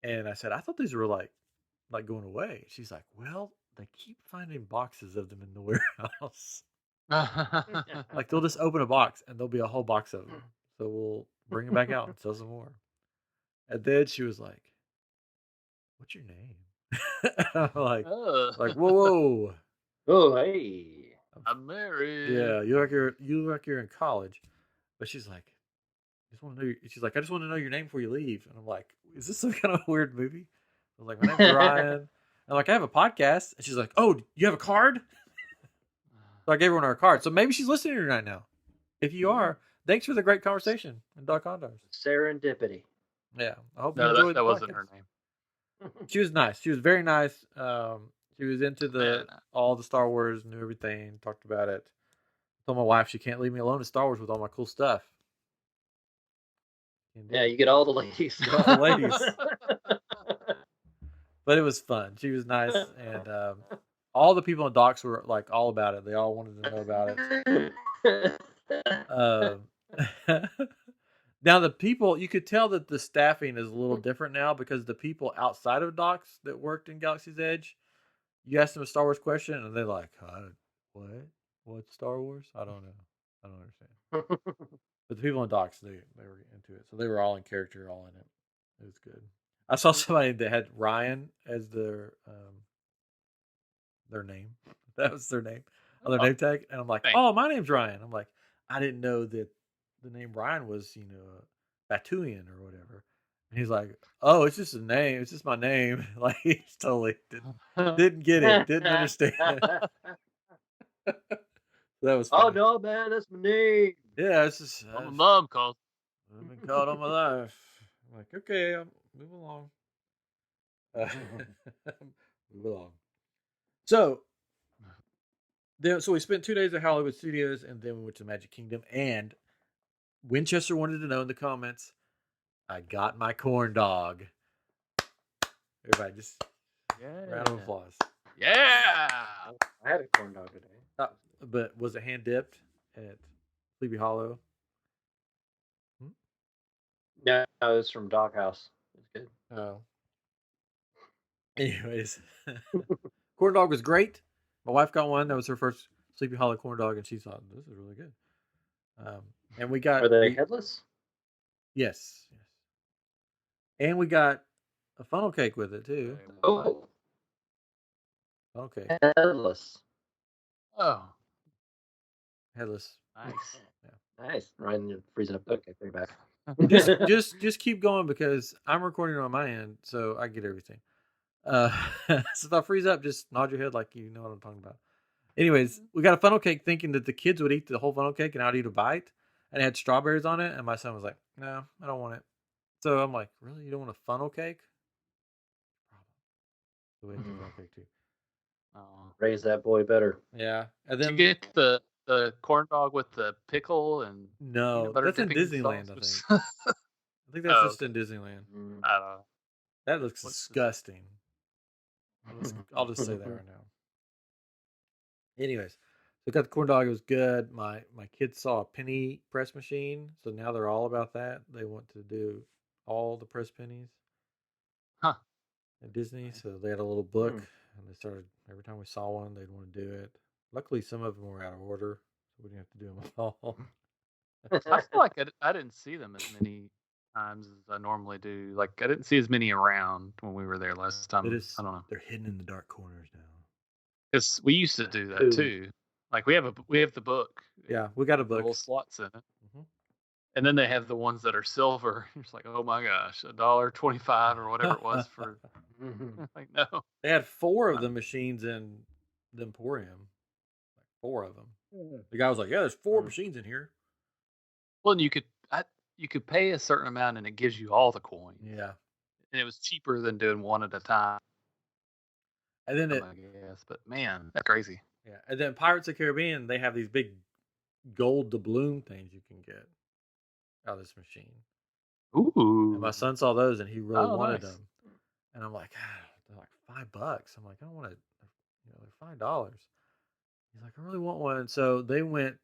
And I said, I thought these were like going away. She's like, well, they keep finding boxes of them in the warehouse. Like they'll just open a box and there'll be a whole box of them. So we'll bring them back out and sell some more. And then she was like, what's your name? I'm like, whoa. Oh, hey. I'm married. Yeah, you look like you're in college. But she's like, she's like, I just want to know your name before you leave. And I'm like, is this some kind of weird movie? I was like, my name's Ryan. I'm like, I have a podcast. And she's like, oh, you have a card? So I gave her one of her cards. So maybe she's listening right now. If you are, thanks for the great conversation in Doc Hondo's. Serendipity. Yeah, I hope No, you enjoyed that wasn't her name. She was nice. She was very nice. She was into all the Star Wars, knew everything, talked about it. Told my wife she can't leave me alone in Star Wars with all my cool stuff. Yeah, you get all the ladies. All the ladies. But it was fun. She was nice, and all the people in Docs were like all about it. They all wanted to know about it. Now the people, you could tell that the staffing is a little different now because the people outside of Docs that worked in Galaxy's Edge, you asked them a Star Wars question and they're like, what? What's Star Wars? I don't know. I don't understand. But the people in Docs, they were into it. So they were all in character, all in it. It was good. I saw somebody that had Ryan as their name. That was their name on their name tag. And I'm like, oh, my name's Ryan. I'm like, I didn't know that the name Ryan was, Batuian or whatever. And he's like, oh, it's just a name. It's just my name. Like, he totally didn't get it. Didn't understand. That was funny. Oh, no, man, that's my name. Yeah, it's just... my mom called. I've been called all my life. I'm like, okay, move along. Move along. So we spent 2 days at Hollywood Studios, and then we went to Magic Kingdom. And Winchester wanted to know in the comments, I got my corn dog. Everybody, just round of applause. Yeah, I had a corn dog today. But was it hand dipped at Sleepy Hollow? No, it was from Doghouse. It's good. Oh. Anyways, corn dog was great. My wife got one. That was her first Sleepy Hollow corn dog, and she thought this is really good. And we got. Are they headless? Yes. And we got a funnel cake with it too. Oh, funnel cake. Headless. Oh, Headless. nice. Yeah. Nice. Ryan, you're freezing up. Okay, bring it back. just keep going because I'm recording on my end, so I get everything. So if I freeze up, just nod your head like you know what I'm talking about. Anyways, we got a funnel cake thinking that the kids would eat the whole funnel cake and I'd eat a bite, and it had strawberries on it, and my son was like, "No, I don't want it." So I'm like, "Really? You don't want a funnel cake?" So we ate the funnel cake too. Raise that boy better. Yeah, and Did then you get the corn dog with the pickle and no, peanut butter that's in dipping Disneyland. sauce? I think that's Oh, just in Disneyland. I don't know. That looks What's disgusting. I'll just say that right now. Anyways, so we got the corn dog. It was good. My kids saw a penny press machine, so now they're all about that. They want to do all the press pennies. Huh. At Disney, so they had a little book, and they started every time we saw one, they'd want to do it. Luckily, some of them were out of order, so we didn't have to do them all. I feel like I didn't see them as many times as I normally do. Like I didn't see as many around when we were there last time. I don't know. They're hidden in the dark corners now. Because we used to do that too. Like we have the book. Yeah, we got a with book. Little slots in it. And then they have the ones that are silver. It's like, oh my gosh, $1.25 or whatever it was for. Like no. They had 4 of the machines in the Emporium. Like 4 of them. The guy was like, "Yeah, there's 4 machines in here." Well, and you could pay a certain amount and it gives you all the coins. Yeah. And it was cheaper than doing one at a time. And then I guess, but man, that's crazy. Yeah, and then Pirates of the Caribbean, they have these big gold doubloon things you can get out of this machine. Ooh. And my son saw those and he really wanted nice. them. And I'm like, they're like $5. I'm like, I don't want to, they're $5. He's like, I really want one. So they went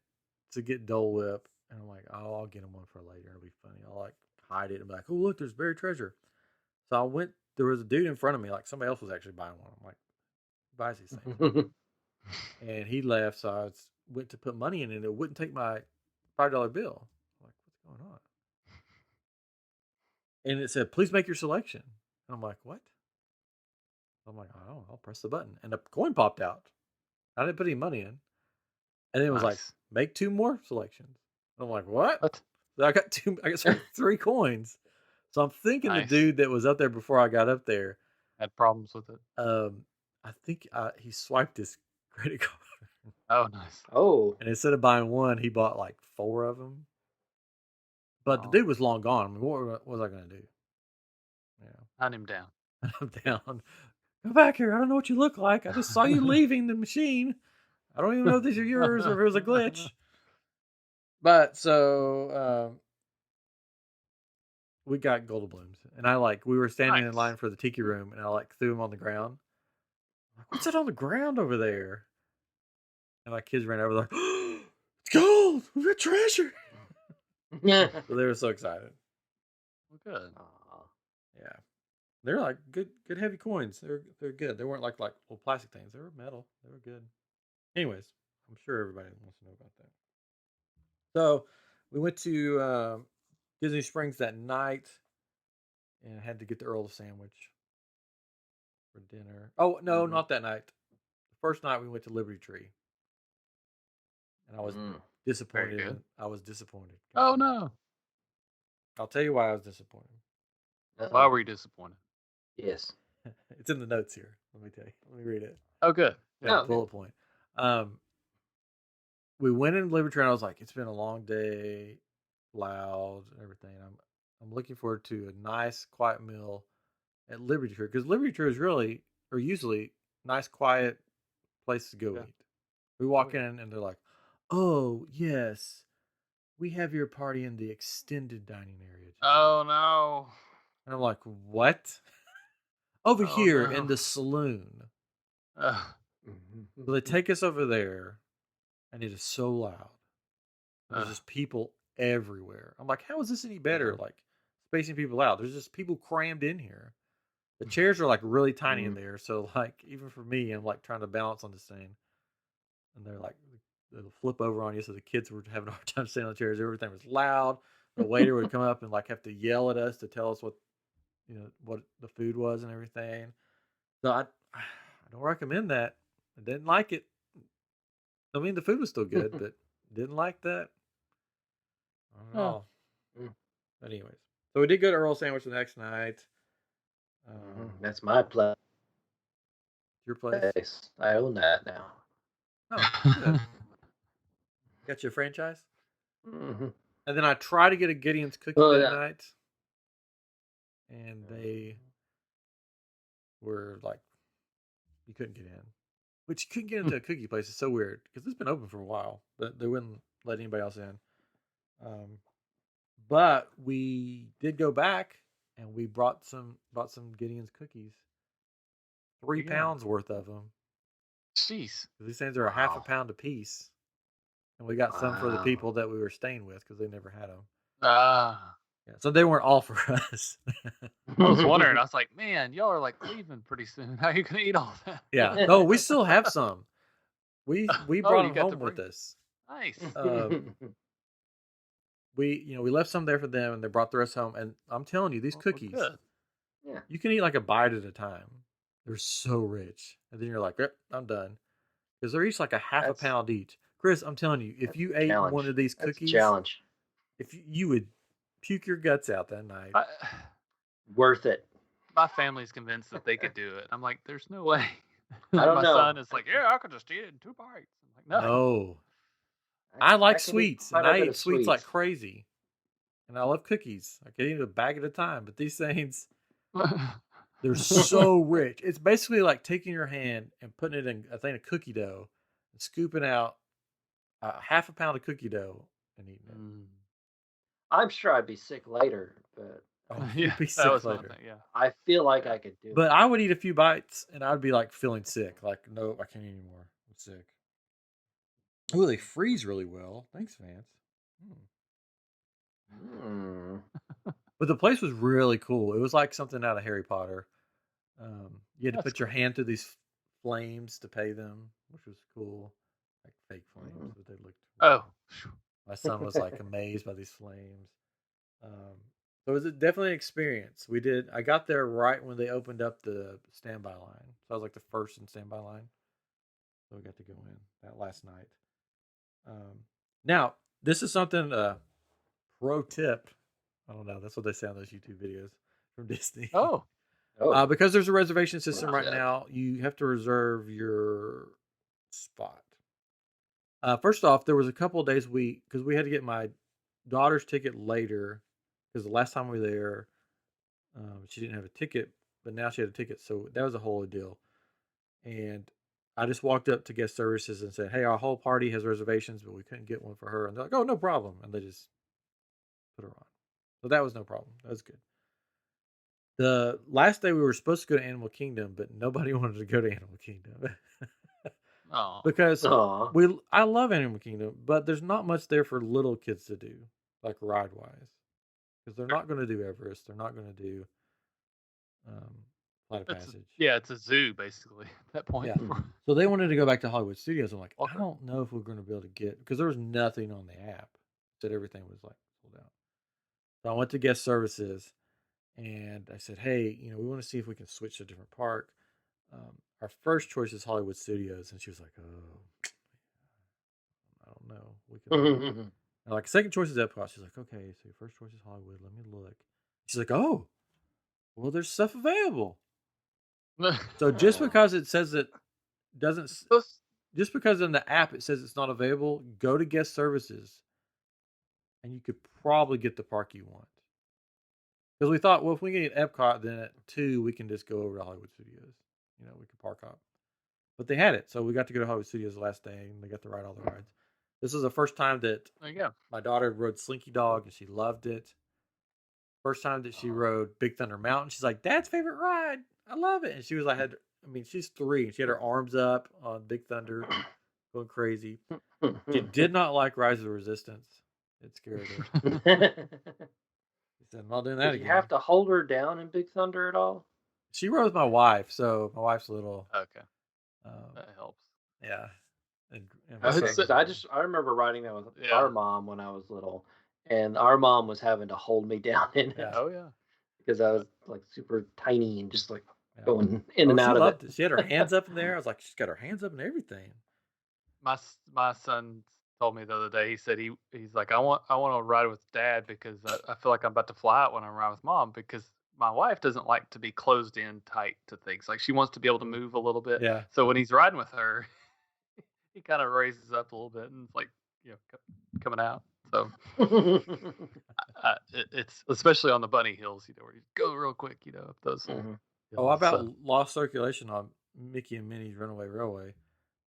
to get Dole Whip, and I'm like, oh, I'll get him one for later. It'll be funny. I'll like hide it and be like, oh, look, there's buried treasure. So I went. There was a dude in front of me, like somebody else was actually buying one. I'm like, who buys these things? And he left, so I went to put money in it. It wouldn't take my $5 bill. I'm like, what's going on? And it said, please make your selection. And I'm like, what? I'm like, oh, I'll press the button. And a coin popped out. I didn't put any money in. And then it was like, make 2 more selections. And I'm like, what? So I got 3 coins. So I'm thinking the dude that was up there before I got up there had problems with it. I think he swiped his credit card. Oh, nice. Oh. And instead of buying 1, he bought like 4 of them. But the dude was long gone. I mean, what was I going to do? Yeah. Hunt him down. I'm down. Come back here. I don't know what you look like. I just saw you leaving the machine. I don't even know if these are yours or if it was a glitch. But so we got gold blooms. And we were standing in line for the tiki room, and I threw them on the ground. I'm like, what's that on the ground over there? And my kids ran over like, oh, it's gold! We got treasure! Yeah. So they were so excited. Well, good. Yeah. They're like good heavy coins. They're good. They weren't like little plastic things. They were metal. They were good. Anyways, I'm sure everybody wants to know about that. So we went to Disney Springs that night and had to get the Earl sandwich for dinner. Oh, no, not that night. The first night we went to Liberty Tree. And I was disappointed. I was disappointed. Oh, no. I'll tell you why I was disappointed. Why were you disappointed? Yes. It's in the notes here. Let me tell you. Let me read it. Oh, good. Yeah, bullet point. We went in Liberty Tree, and I was like, it's been a long day, loud, and everything. I'm looking forward to a nice, quiet meal at Liberty Tree, because Liberty Tree is usually nice, quiet place to go eat. We walk in, and they're like, oh, yes, we have your party in the extended dining area today. Oh, no. And I'm like, what? Over here in the saloon. So they take us over there, and it is so loud. There's just people everywhere. I'm like, how is this any better? Like, spacing people out. There's just people crammed in here. The chairs are like really tiny in there. So like, even for me, I'm like trying to balance on this thing. and they're like they'll flip over on you. So the kids were having a hard time staying on the chairs. Everything was loud. The waiter would come up and like have to yell at us to tell us what what the food was and everything. So I don't recommend that. I didn't like it. I mean, the food was still good, but didn't like that. I don't know. But anyways, so we did go to Earl Sandwich the next night. That's my place. Your place? I own that now. Oh, good. Got you a franchise? Mm-hmm. And then I tried to get a Gideon's cookie that night, and they were like, you couldn't get in. Which you couldn't get into a cookie place. It's so weird because it's been open for a while, but they wouldn't let anybody else in. But we did go back, and we bought some Gideon's cookies. 3 pounds worth of them. Jeez. These things are a half a pound a piece. And we got some for the people that we were staying with because they never had them. Yeah, so they weren't all for us. I was wondering. I was like, man, y'all are like leaving pretty soon. How are you going to eat all that? Yeah. No, we still have some. We brought them home with us. Nice. We left some there for them, and they brought the rest home. And I'm telling you, these cookies, you can eat like a bite at a time. They're so rich, and then you're like, I'm done, because they're each like a half a pound each. Chris, I'm telling you, if you ate one of these cookies, if you would puke your guts out that night. Worth it. My family's convinced that they could do it. I'm like, there's no way. I don't know. My son is like, yeah, I could just eat it in 2 bites. I'm like, no. I like sweets, and I eat sweets like crazy. And I love cookies. I could eat a bag at a time, but these things, they're so rich. It's basically like taking your hand and putting it in a thing of cookie dough and scooping out half a pound of cookie dough and eating it. I'm sure I'd be sick later, but you'd be sick later. I feel like I could do it. But I would eat a few bites and I'd be like feeling sick. Like, no, I can't eat anymore. I'm sick. Oh, they freeze really well. Thanks, Vance. But the place was really cool. It was like something out of Harry Potter. You had to put your hand through these flames to pay them, which was cool. Like fake flames, but they looked. Oh, my son was like amazed by these flames. So it was definitely an experience. I got there right when they opened up the standby line. So I was like the first in standby line. So we got to go in that last night. Now, this is something, pro tip. I don't know. That's what they say on those YouTube videos from Disney. Oh. Because there's a reservation system right now, you have to reserve your spot. First off, there was a couple of days because we had to get my daughter's ticket later because the last time we were there, she didn't have a ticket, but now she had a ticket. So that was a whole deal. And I just walked up to guest services and said, hey, our whole party has reservations, but we couldn't get one for her. And they're like, oh, no problem. And they just put her on. So that was no problem. That was good. The last day we were supposed to go to Animal Kingdom, but nobody wanted to go to Animal Kingdom. Because I love Animal Kingdom, but there's not much there for little kids to do, like ride-wise. Because they're not going to do Everest. They're not going to do Flight of Passage. It's a zoo, basically, at that point. Yeah. So they wanted to go back to Hollywood Studios. I'm like, I don't know if we're going to be able to get, because there was nothing on the app. It said everything was like sold out. So I went to guest services, and I said, hey, we want to see if we can switch to a different park. Our first choice is Hollywood Studios. And she was like, oh, I don't know. We can. And like, second choice is Epcot. She's like, okay, so your first choice is Hollywood. Let me look. She's like, oh, well, there's stuff available. So just because it says it doesn't, just because in the app it says it's not available, go to guest services and you could probably get the park you want. Because we thought, well, if we get Epcot, then at 2, we can just go over to Hollywood Studios. We could park up. But they had it. So we got to go to Hollywood Studios the last day, and they got to ride all the rides. This was the first time that my daughter rode Slinky Dog, and she loved it. First time that she rode Big Thunder Mountain. She's like, Dad's favorite ride. I love it. And she was like, she's 3, and she had her arms up on Big Thunder, going crazy. She did not like Rise of the Resistance. It scared her. She said, I'm not doing that again. Did you have to hold her down in Big Thunder at all? She rode with my wife, so my wife's little. Okay. That helps. Yeah. and I would say- I remember riding that with our mom when I was little, and our mom was having to hold me down in it. Yeah. Oh yeah. Because I was like super tiny and just like Yeah. going in and she out of loved it. She had her hands up in there. I was like, she's got her hands up and everything. My son told me the other day. He said he's like I want to ride with Dad because I feel like I'm about to fly out when I ride with Mom because my wife doesn't like to be closed in tight to things. Like she wants to be able to move a little bit. Yeah. So when he's riding with her, he kind of raises up a little bit and it's like coming out. So it's especially on the bunny hills, where you go real quick, up those. Mhm. Oh, how about lost circulation on Mickey and Minnie's Runaway Railway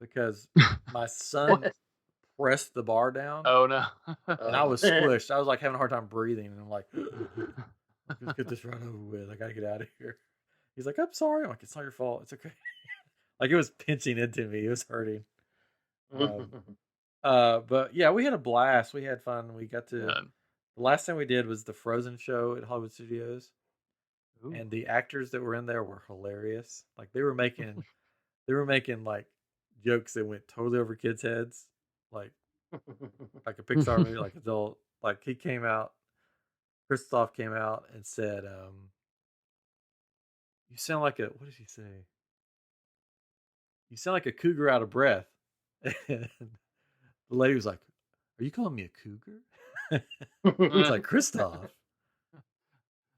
because my son pressed the bar down. Oh no! And I was squished. I was like having a hard time breathing, and I'm like, let's get this right over with. I gotta get out of here. He's like, I'm sorry. I'm like, it's not your fault. It's okay. Like it was pinching into me. It was hurting. But yeah, we had a blast. We had fun. We got to. The last thing we did was the Frozen show at Hollywood Studios. Ooh. And the actors that were in there were hilarious. Like they were making like jokes that went totally over kids' heads, like a Pixar movie, like adult. Like he came out, Christoph came out and said, "You sound like a what did he say? You sound like a cougar out of breath." And the lady was like, "Are you calling me a cougar?" It's like Christoph.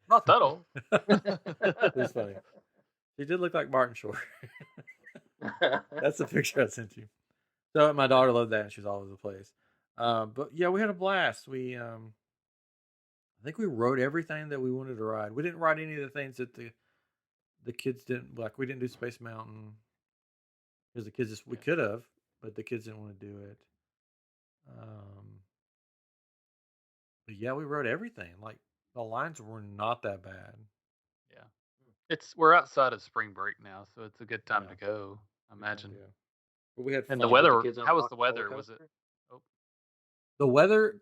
Not that old. It was funny. He did look like Martin Short. That's the picture I sent you. So my daughter loved that, and she was all over the place. But yeah, we had a blast. I think we rode everything that we wanted to ride. We didn't ride any of the things that the kids didn't like. We didn't do Space Mountain because the kids we could have, but the kids didn't want to do it. But yeah, we rode everything. Like the lines were not that bad. Yeah, we're outside of spring break now, so it's a good time to go. I imagine. Yeah. But we had and fun. the weather. How was the weather? Was it? Oh. The weather.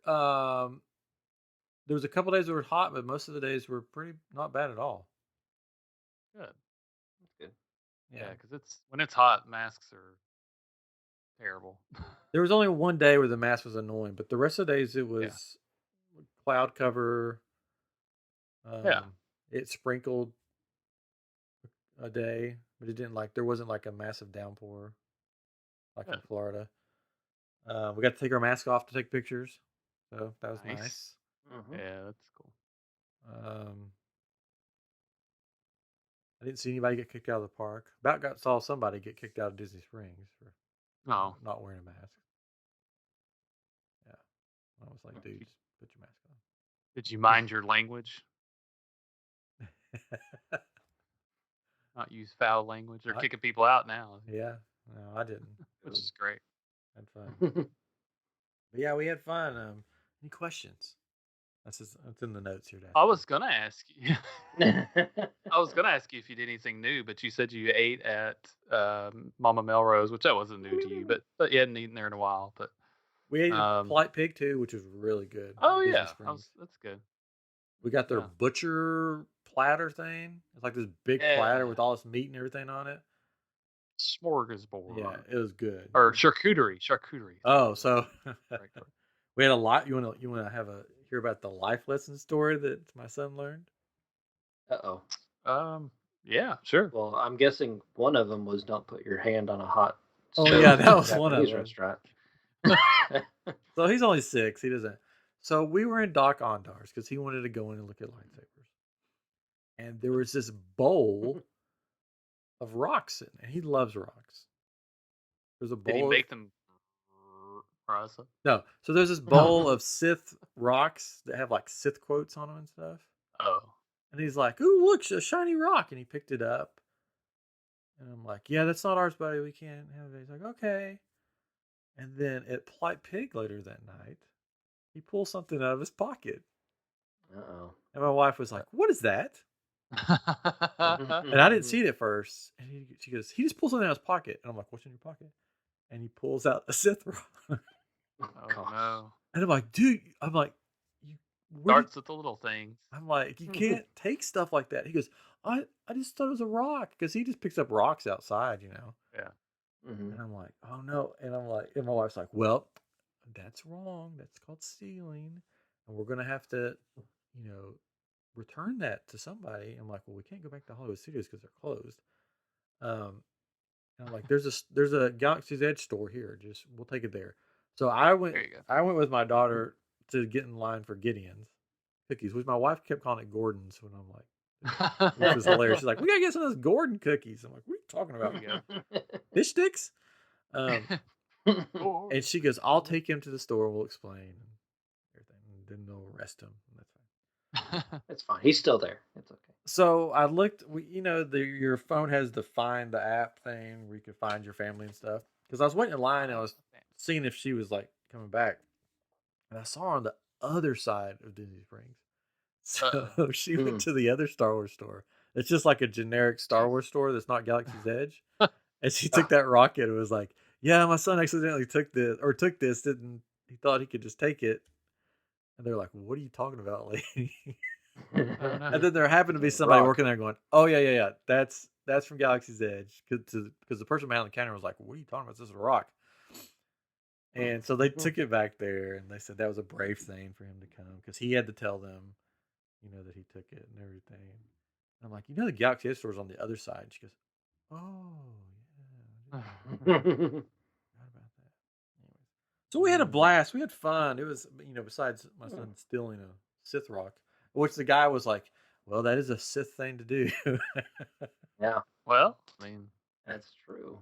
There was a couple days that were hot, but most of the days were pretty not bad at all. Good. That's good. Yeah, because when it's hot, masks are terrible. There was only one day where the mask was annoying, but the rest of the days it was cloud cover. It sprinkled a day, but it didn't there wasn't like a massive downpour like in Florida. We got to take our mask off to take pictures, so that was nice. Mm-hmm. Yeah, that's cool. I didn't see anybody get kicked out of the park. Saw somebody get kicked out of Disney Springs for not wearing a mask. Yeah, I was like, dude, just put your mask on. Did you mind your language? Not use foul language. They're kicking people out now. Yeah, no, I didn't. Which is great. Had fun. But yeah, we had fun. Any questions? That's in the notes here. I was gonna ask you. I was gonna ask you if you did anything new, but you said you ate at Mama Melrose, which that wasn't new to you, but you hadn't eaten there in a while. But we ate Polite Pig too, which was really good. Oh yeah, that's good. We got their butcher platter thing. It's like this big platter with all this meat and everything on it. Smorgasbord. Yeah, it was good. Or charcuterie. Oh, so we had a lot. You want to hear about the life lesson story that my son learned? Yeah, sure. Well, I'm guessing one of them was don't put your hand on a hot stove. Oh yeah, that was one of them. Restaurant. So he's only 6. He doesn't. So we were in Doc Ondar's because he wanted to go in and look at lightsabers, and there was this bowl of rocks in, and he loves rocks. There's a bowl. Did he make them? No. So there's this bowl of Sith rocks that have like Sith quotes on them and stuff. Oh. And he's like, "Ooh, look, a shiny rock!" And he picked it up. And I'm like, "Yeah, that's not ours, buddy. We can't have it." He's like, "Okay." And then at Polite Pig later that night, he pulls something out of his pocket. And my wife was like, "What is that?" And I didn't see it at first. And she goes, "He just pulls something out of his pocket." And I'm like, "What's in your pocket?" And he pulls out a Sith rock. Oh no! And I'm like, "Dude," I'm like, starts with the little things. I'm like, "You can't take stuff like that." He goes, I just thought it was a rock," because he just picks up rocks outside, Yeah. And I'm like, oh no. And I'm like, and my wife's like, well, that's wrong. That's called stealing. And we're going to have to, return that to somebody. I'm like, well, we can't go back to Hollywood Studios because they're closed. And I'm like, there's a Galaxy's Edge store here. Just we'll take it there. So I went with my daughter to get in line for Gideon's cookies, which my wife kept calling it Gordon's when I'm like, which was hilarious. She's like, we gotta get some of those Gordon cookies. I'm like, what are you talking about? Fish sticks? And she goes, I'll take him to the store and we'll explain and everything. And then they'll arrest him. And that's fine. It's fine. He's still there. It's okay. So I looked, your phone has the Find the app thing where you can find your family and stuff. Because I was waiting in line and I was seeing if she was like coming back. And I saw her on the other side of Disney Springs. So she went to the other Star Wars store. It's just like a generic Star Wars store that's not Galaxy's Edge. And she took that rocket and was like, yeah, my son accidentally took this, didn't he thought he could just take it. And they're like, what are you talking about, lady? And then there happened to be somebody working there going, oh, yeah. That's from Galaxy's Edge. Because the person behind the counter was like, what are you talking about? This is a rock. And so they took it back there and they said that was a brave thing for him to come because he had to tell them, that he took it and everything. And I'm like, the Galaxy Edge store is on the other side. She goes, oh, yeah. Forgot about that. So we had a blast. We had fun. It was, besides my son stealing a Sith rock, which the guy was like, well, that is a Sith thing to do. Yeah. Well, I mean, that's true.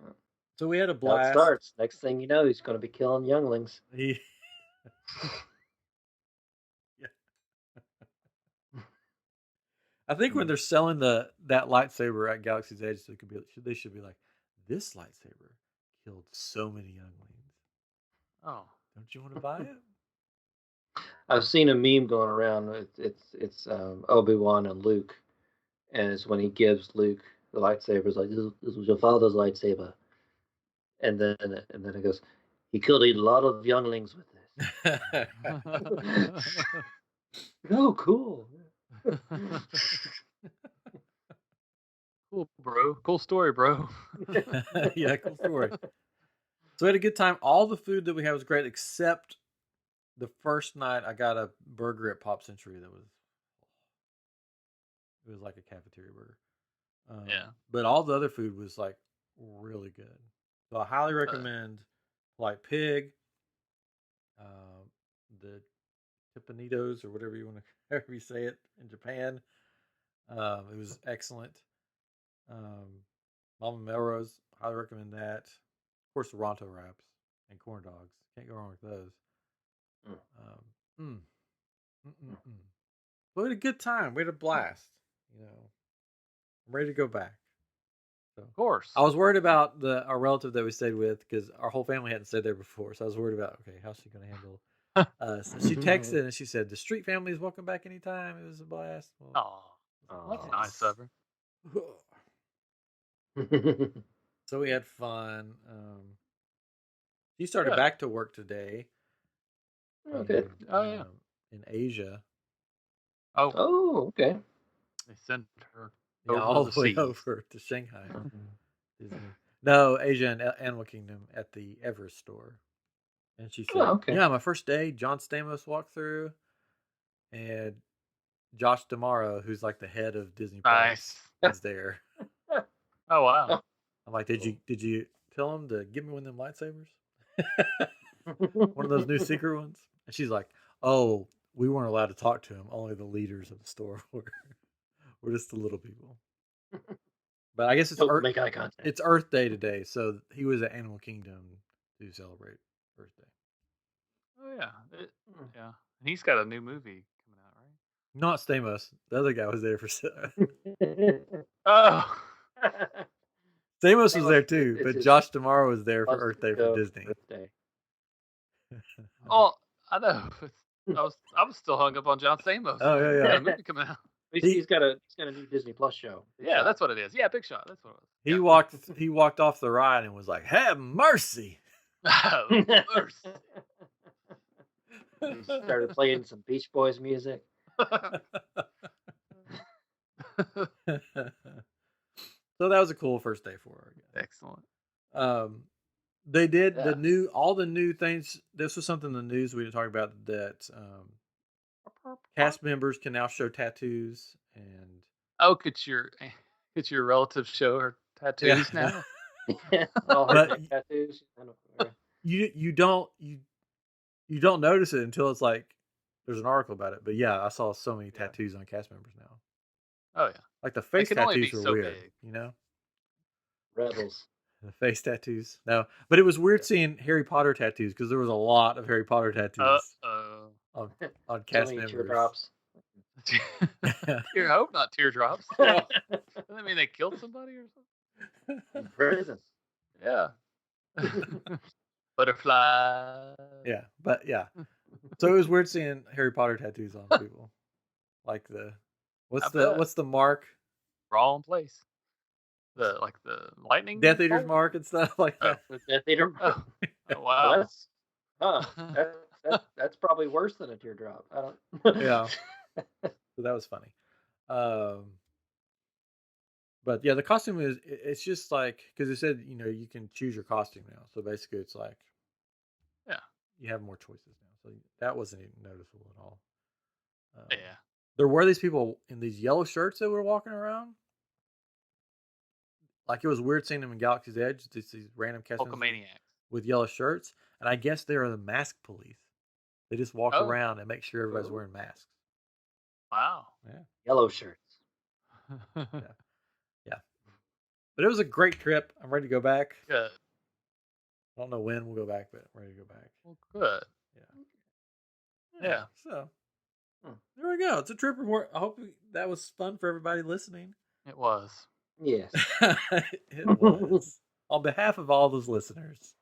Yeah. So we had a blast. Now it starts. Next thing you know, he's going to be killing younglings. Yeah. I think when they're selling that lightsaber at Galaxy's Edge, they should be like, this lightsaber killed so many younglings. Oh, don't you want to buy it? I've seen a meme going around. It's Obi-Wan and Luke, and it's when he gives Luke the lightsaber. It's like, this was your father's lightsaber, and then it goes, he killed a lot of younglings with this. Oh, cool. Cool, bro. Cool story, bro. Yeah, cool story. So we had a good time. All the food that we had was great, except the first night I got a burger at Pop Century it was like a cafeteria burger. Yeah. But all the other food was like really good. So I highly recommend like pig, the Tipanitos or whatever you want to however you say it in Japan. It was excellent. Mama Melrose, highly recommend that. Of course, the Ronto wraps and corn dogs. Can't go wrong with those. We had a good time. We had a blast. I'm ready to go back. So, of course. I was worried about our relative that we stayed with because our whole family hadn't stayed there before. So I was worried about, okay, how's she going to handle so she texted and she said, the Street family is welcome back anytime. It was a blast. Well, that's nice of her. So we had fun. She started back to work today. Okay. In Asia. Oh, okay. They sent her all the way over to Shanghai. No, Asia and Animal Kingdom at the Everest store. And she said, yeah, my first day, John Stamos walked through, and Josh D'Amaro, who's like the head of Disney Plus, is there. Oh, wow. I'm like, did you tell him to give me one of them lightsabers? One of those new secret ones? And she's like, oh, we weren't allowed to talk to him. Only the leaders of the store were. We're just the little people. But I guess make eye contact. It's Earth Day today, so he was at Animal Kingdom to celebrate Earth Day. Oh yeah, yeah. And he's got a new movie coming out, right? Not Stamos. The other guy was there for. Oh. Stamos was there too, but Josh D'Amaro was there for Earth Day for Disney. Earth Day. Oh, I know. I was still hung up on John Stamos. Oh yeah. Got a movie coming out. He's got a new Disney Plus show. Yeah, that's what it is. Yeah, Big Shot. That's what it was. He walked off the ride and was like, "Have mercy." Mercy. He started playing some Beach Boys music. So that was a cool first day for her. Excellent. They did Yeah. all the new things. This was something in the news we didn't talk about that cast members can now show tattoos and Oh, could your relative show her yeah. tattoos now? All her But neck tattoos. I don't know. you don't notice it until it's like there's an article about it. But yeah, I saw so many Yeah. tattoos on cast members now. Oh yeah. Like the They face can only be tattoos were so weird, big. you know? Rebels. The face tattoos. No, but it was weird Yeah. seeing Harry Potter tattoos because there was a lot of Harry Potter tattoos Uh on So cast many members. teardrops. You hope not teardrops. Doesn't that mean they killed somebody or something? In prison. Yeah. Butterfly. Yeah, but yeah. So it was weird seeing Harry Potter tattoos on people. Like I bet. what's the mark? Wrong place. The lightning Death Eater's bolt? mark and stuff like Oh. that. The Death Eater. Oh Well, wow. that's probably worse than a teardrop. I don't. Yeah. So that was funny. But yeah, the costume it's just like because it said you can choose your costume now. So basically, it's like Yeah. you have more choices now. So that wasn't even noticeable at all. Yeah. There were these people in these yellow shirts that were walking around. Like it was weird seeing them in Galaxy's Edge. These random cast members Hulkamaniacs. with yellow shirts, and I guess they are the mask police. They just walk Oh. around and make sure everybody's Ooh. wearing masks. Wow. Yeah. Yellow shirts. Yeah. But it was a great trip. I'm ready to go back. Good. I don't know when we'll go back, but I'm ready to go back. Well, good. Yeah. So there we go. It's a trip report. I hope that was fun for everybody listening. It was. Yes. It was. On behalf of all those listeners,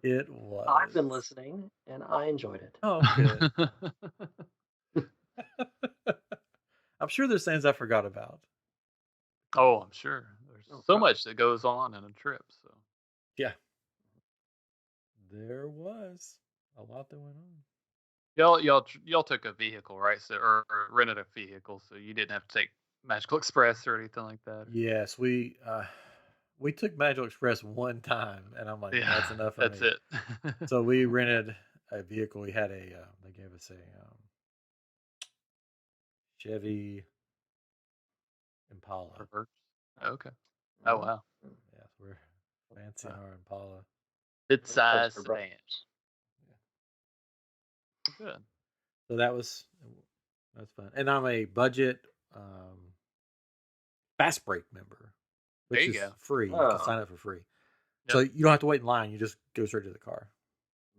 it was. I've been listening and I enjoyed it. Oh, good. I'm sure there's things I forgot about. Oh, I'm sure. There's so much that goes on in a trip. So yeah, there was a lot that went on. Y'all took a vehicle, right? So or rented a vehicle, so you didn't have to take Magical Express or anything like that. Yes, we took Magical Express one time, and I'm like, Yeah, that's enough for that's me. it. So we rented a vehicle. We had they gave us a Chevy Impala. Reverse. Okay. Oh wow. Yes, we're fancy in our Impala. Mid-size sedan. Good. So that's fun. And I'm a budget Fast Break member, which There you is go. free. You can sign up for free. Yep. So you don't have to wait in line. You just go straight to the car.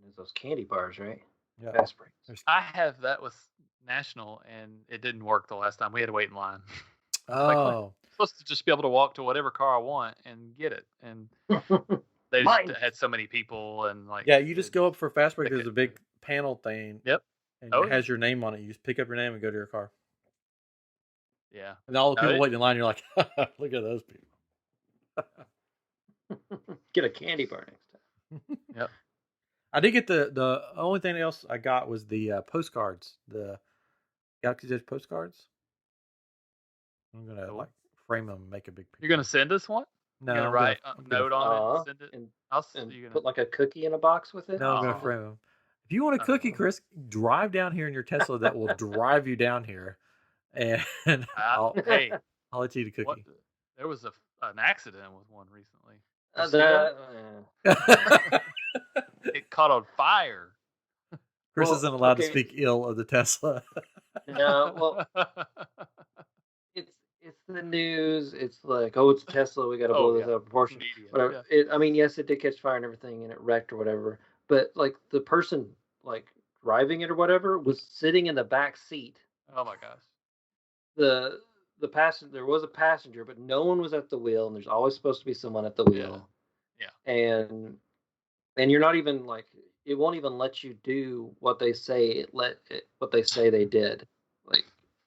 There's those candy bars, right? Yeah. Fast breaks. I have that with National, and it didn't work the last time. We had to wait in line. Oh. I'm supposed to just be able to walk to whatever car I want and get it. And they just had so many people and like. Yeah, you just go up for Fast Break. they There's a big panel thing. Yep. And it has your name on it. You just pick up your name and go to your car. Yeah. And all the people waiting in line, you're like, look at those people. Get a candy bar next time. Yep. I did get the only thing else I got was the postcards, the Galaxy's Edge postcards. I'm gonna like frame them and make a big picture. You're gonna send us one? No, you're gonna write a note on it and send it. And put like a cookie in a box with it. No, I'm gonna frame them. If you want a cookie, Chris, drive down here in your Tesla. That will drive you down here, and I'll let you eat a cookie. There was an accident with one recently. It caught on fire. Chris isn't allowed to speak ill of the Tesla. No, well, it's the news. It's like, oh, it's Tesla. We got to blow this out of proportion. Whatever. Yeah. I mean, yes, it did catch fire and everything, and it wrecked or whatever. But like the person like driving it or whatever was sitting in the back seat. Oh my gosh. The passenger, there was a passenger, but no one was at the wheel, and there's always supposed to be someone at the wheel. Yeah. And you're not even like, it won't even let you do what they say what they say they did.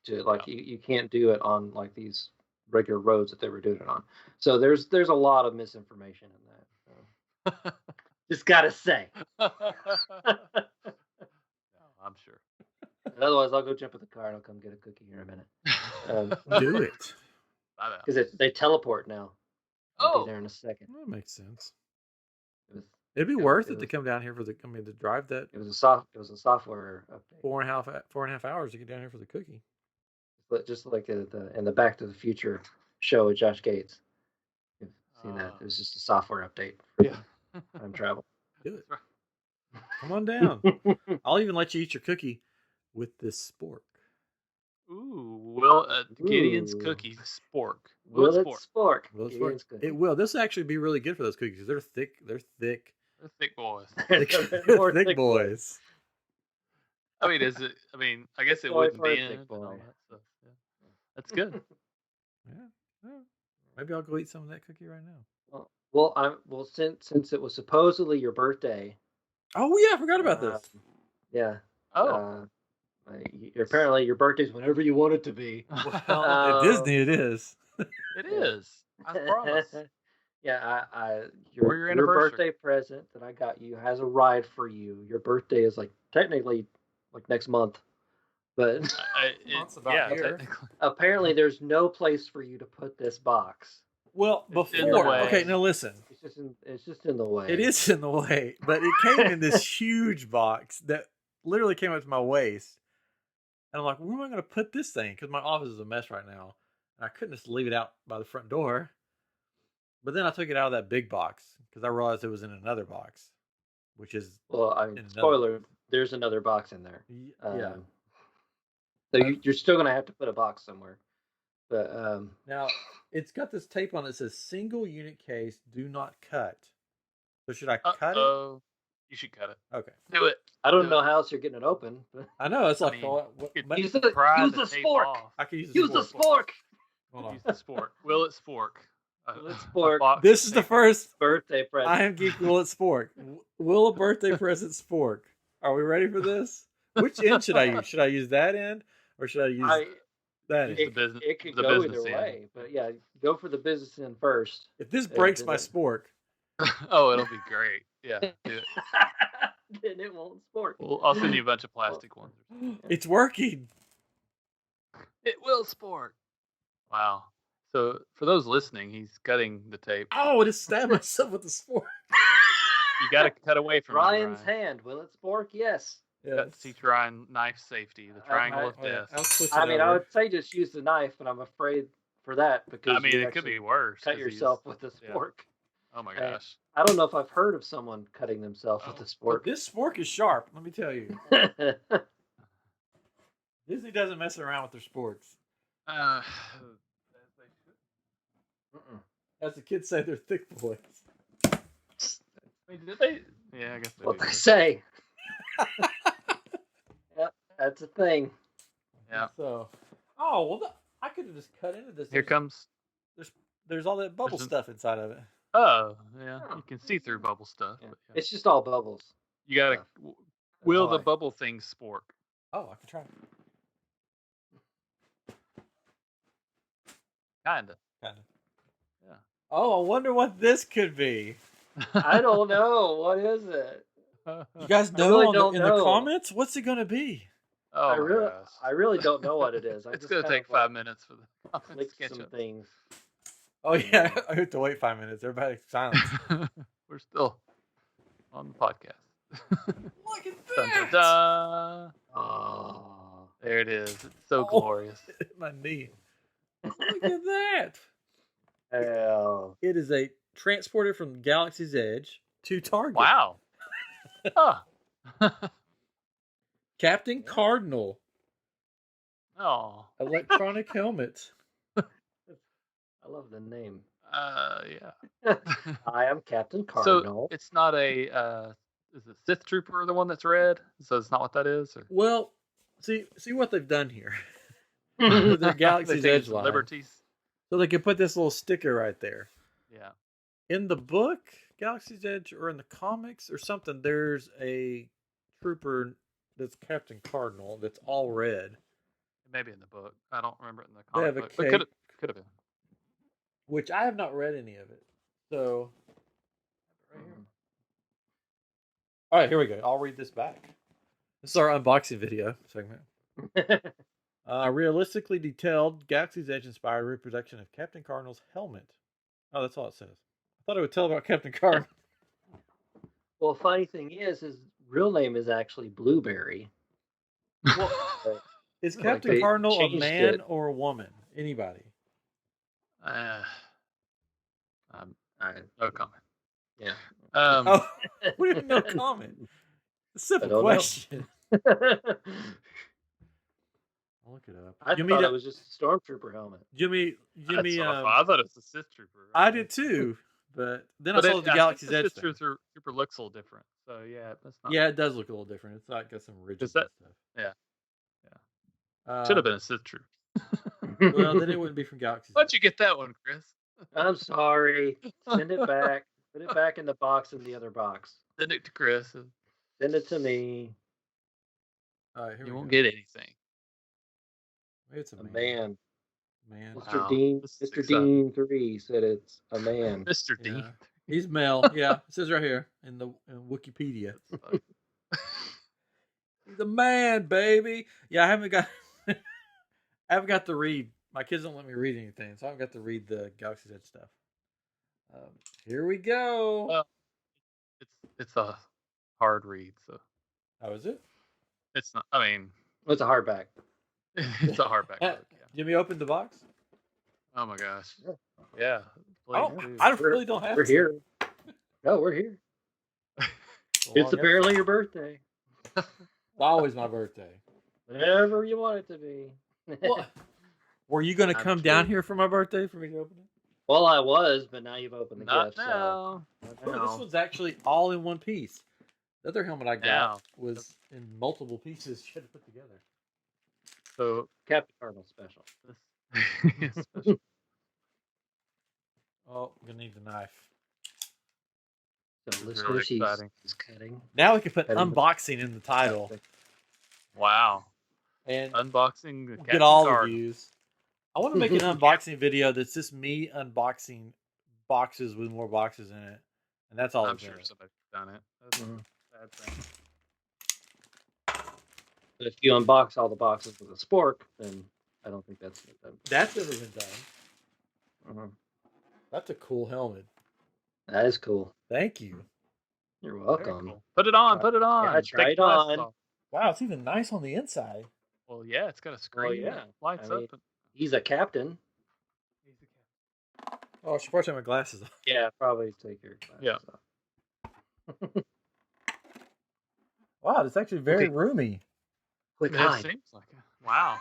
You can't do it on like these regular roads that they were doing it on. So there's a lot of misinformation in that. So. Just gotta say. I'm sure. And otherwise, I'll go jump in the car and I'll come get a cookie here in a minute. Do it. Because they teleport now. I'll be there in a second. That makes sense. It It'd be was, worth it it to was, come down here for the. I mean, to drive that it was a software update. 4.5 hours to get down here for the cookie. But just like in the Back to the Future show with Josh Gates. You've seen that. It was just a software update for time travel. Do it. Come on down. I'll even let you eat your cookie with this spork. Ooh, Gideon's cookie spork. Will it spork? Gideon's spork. It will. This will actually be really good for those cookies. They're thick. They're thick. They're thick boys. They're thick boys. I mean, I guess it wouldn't be in and all that stuff. Yeah. That's good. Yeah. Maybe I'll go eat some of that cookie right now. Well, since it was supposedly your birthday. Oh yeah, I forgot about this. Yeah. Oh. Apparently your birthday's whenever you want it to be. Well, at Disney it is. It is. I promise. Yeah, your birthday present that I got you has a ride for you. Your birthday is like technically like next month, but apparently there's no place for you to put this box. Well, okay, now listen. It's just in the way. It is in the way, but it came in this huge box that literally came up to my waist. And I'm like, where am I going to put this thing? Because my office is a mess right now. And I couldn't just leave it out by the front door. But then I took it out of that big box because I realized it was in another box, which is... Well, I mean, spoiler, there's another box in there. Yeah. So you're still going to have to put a box somewhere. But now, it's got this tape on it that says, single unit case, do not cut. So should I cut it? You should cut it. Okay. Do it. I don't know how else you're getting it open. But... I know. It's like... use the spork. I can use the spork. Hold on. Use the spork. Will it spork? This is the first birthday present. I am Geek Will It Spork. Will a birthday present spork? Are we ready for this? Which end should I use? Should I use that end or should I use that end? It could go either way, but yeah, go for the business end first. If this breaks my spork, oh, it'll be great. Yeah, do it. Then it won't spork. Well, I'll send you a bunch of plastic ones. It's working. It will spork. Wow. So for those listening, he's cutting the tape. Oh, I just stabbed myself with the spork. You got to cut away from Ryan's hand. Will it spork? Yes. Teach Ryan knife safety, the triangle of death. I mean, I would say just use the knife, but I'm afraid for that because it could be worse. Cut yourself with a spork. Yeah. Oh my gosh. I don't know if I've heard of someone cutting themselves with a spork. This spork is sharp, let me tell you. Disney doesn't mess around with their sporks. As the kids say, they're thick boys. Wait, did they? Yeah, I guess they what they say. Yep, that's a thing. Yeah. So, I could have just cut into this. Here comes. There's all that bubble stuff inside of it. Oh, yeah. You can see through bubble stuff. Yeah. But yeah. It's just all bubbles. You gotta. Will the bubble thing spork? Oh, I can try. Kinda. Yeah. Oh, I wonder what this could be. I don't know. What is it? You guys know in the comments? What's it gonna be? Oh, I really don't know what it is. It's gonna take 5 minutes for the comments to some things. Oh yeah, I have to wait 5 minutes. Everybody silence. We're still on the podcast. Look at that! Dun, dun, dun. Oh, there it is. It's so glorious. My knee. Look at that! Hell. It is a transporter from Galaxy's Edge to Target. Wow. Captain Cardinal. Oh. Electronic helmet. I love the name. Yeah. I am Captain Cardinal. So it's not a is the Sith Trooper the one that's red? So it's not what that is? Or? Well, see what they've done here. With their Galaxy's Edge line. Liberties. So they can put this little sticker right there. Yeah. In the book, Galaxy's Edge, or in the comics or something, there's a trooper that's Captain Cardinal that's all red. Maybe in the book. I don't remember it in the comic book. But could have been. Which I have not read any of it. So, right here. All right, here we go. I'll read this back. This is our unboxing video segment. Realistically detailed, Galaxy's Edge inspired reproduction of Captain Cardinal's helmet. Oh, that's all it says. I thought it would tell about Captain Card. Well, funny thing is, his real name is actually Blueberry. Well, is Like Captain they Cardinal a changed man it. or a woman? Anybody? No comment. Yeah. Oh, we didn't know comment. A I simple don't know. question. I'll look it up. I thought it was just a stormtrooper helmet. Jimmy. I thought it was a Sith Trooper. I did too, but then I But saw the Galaxy's Edge Sith thing. Trooper looks a little different. So yeah, that's not. Yeah, it does look a little different. It's like got some ridges and stuff. Yeah. Yeah. Should have been a Sith Trooper. Well, then it wouldn't be from Galaxy's Why'd Edge. you get that one, Chris? I'm sorry. Send it back. Put it back in the box in the other box. Send it to Chris. Send it to me. All right, here You we won't go. get anything. It's a A man. man. Man. Mr. Wow, Dean. this is Mr. exciting. Dean 3 said it's a man. Mr. Yeah. Dean. He's male. Yeah, it says right here in Wikipedia. He's a man, baby. Yeah, I haven't got to read. My kids don't let me read anything, so I haven't got to read the Galaxy's Edge stuff. Here we go. Well, it's a hard read, so How is it? it's not. I mean, It's a hardback. it's a hardback book. Yeah. Jimmy opened the box. Oh my gosh. Yeah. I really don't have We're to. here. No, we're here. It's apparently your birthday. Always my birthday. Whatever you want it to be. Well, were you going to come down here for my birthday for me to open it? Well, I was, but now you've opened the Not gift. now. So. Well, this one's actually all in one piece. The other helmet I got Now. was in multiple pieces you had to put together. So Captain Cardinal special. this special. Oh, I'm going to need the knife. So This is listeners, really he's exciting. cutting. Now we can put Cutting the- unboxing in the title Wow. and Unboxing the get Captain all the Cardinal. views. I want to make an unboxing video that's just me unboxing boxes with more boxes in it. And that's all I'm it's in sure it. somebody's done it. That's Mhm. a bad thing. But if you unbox all the boxes with a spork, then I don't think that's done. That's never been done. Mhm. That's a cool helmet. That is cool. Thank you. You're Very welcome. cool. Put it on. Put it on. Yeah, try Take it the glasses on. off. Wow, it's even nice on the inside. Well, yeah, it's got a screen. yeah. That lights I mean- up. He's a captain. Oh, I should probably take my glasses off. Yeah, probably take your glasses Yeah. off. Wow, it's actually very Okay. roomy. Quick It hide. seems like it. Wow.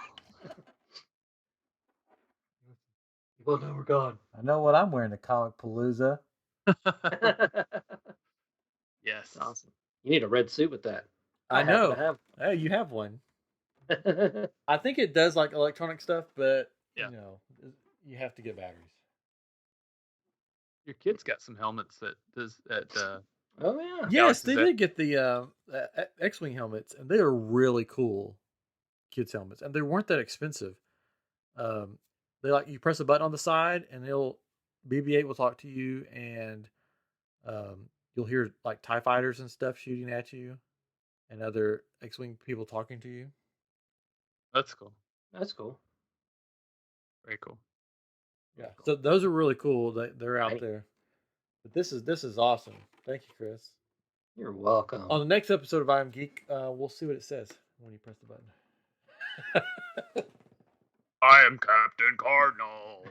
Well, no, we're gone. I know what I'm wearing, the Comic Palooza. Yes. Awesome. You need a red suit with that. I know. happen Hey, you have one. to have. I think it does like electronic stuff, but Yeah. you know, you have to get batteries. Your kid's got some helmets that does at Oh yeah. Yes, they Galaxy's did get the X-wing helmets, and they are really cool kids helmets, and they weren't that expensive. They like you press a button on the side, and BB-8 will talk to you, and you'll hear like TIE fighters and stuff shooting at you, and other X-wing people talking to you. That's cool. That's cool. Very cool. Yeah, so those are really cool. They're out Right. there. But this is awesome. Thank you, Chris. You're welcome. On the next episode of I Am Geek, we'll see what it says when you press the button. I am Captain Cardinal.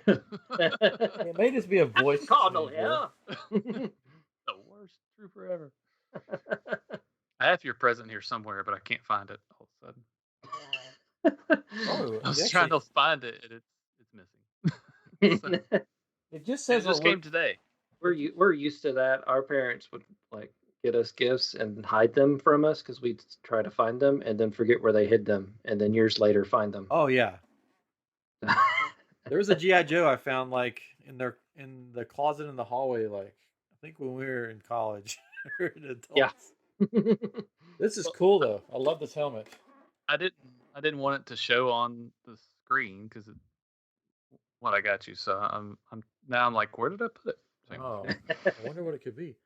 It may just be a voice. Cardinal, changer. yeah. The worst trooper ever. I have your present here somewhere, but I can't find it all of a sudden. Oh, I was actually, trying to find it, and it's missing. it just It says just came today. We're used to that. Our parents would like get us gifts and hide them from us because we'd try to find them and then forget where they hid them, and then years later find them. Oh yeah, there was a GI Joe I found like in the closet in the hallway. Like I think when we were in college. We were adults. Yeah. This is cool though. I love this helmet. I didn't want it to show on the screen because what I got you. So I'm like, where did I put it? So, Oh, I wonder what it could be.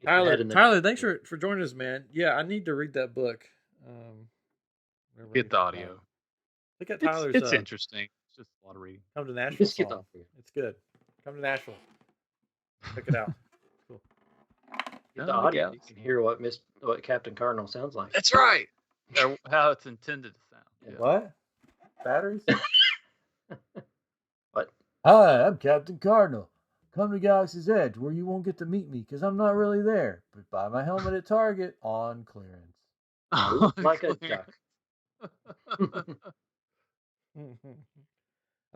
Get your head in the- Tyler, thanks for joining us, man. Yeah, I need to read that book. Whenever I get the time. audio. Look at It's, Tyler's. it's interesting. It's just a lot of reading. Come to Nashville. Just get song. off here. It's good. Come to Nashville. Check it out. Cool. The audio, you can hear what Captain Cardinal sounds like. That's right. Or how it's intended to sound. Yeah. What? Batteries? What? Hi, I'm Captain Cardinal. Come to Galaxy's Edge, where you won't get to meet me because I'm not really there. But buy my helmet at Target on clearance. Like a duck. I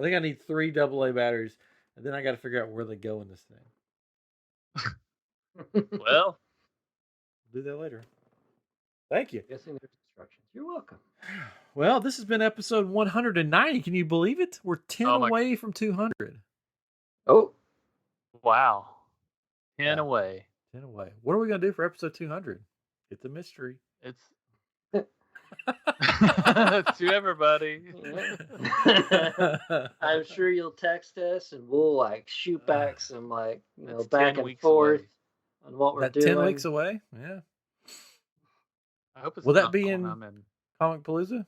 think I need 3 AA batteries, and then I got to figure out where they go in this thing. Well, we'll do that later. Thank you. Guessing there's instructions. You're welcome. Well, this has been episode 190. Can you believe it? We're 10 away from 200. Oh. Wow. 10 away. 10 away. What are we going to do for episode 200? It's a mystery. It's to everybody. I'm sure you'll text us and we'll like shoot back some like It's back 10 and weeks forth away. on what we're That doing. 10 weeks away? Yeah. I hope it's Will that not be when in I'm in. Comic Palooza?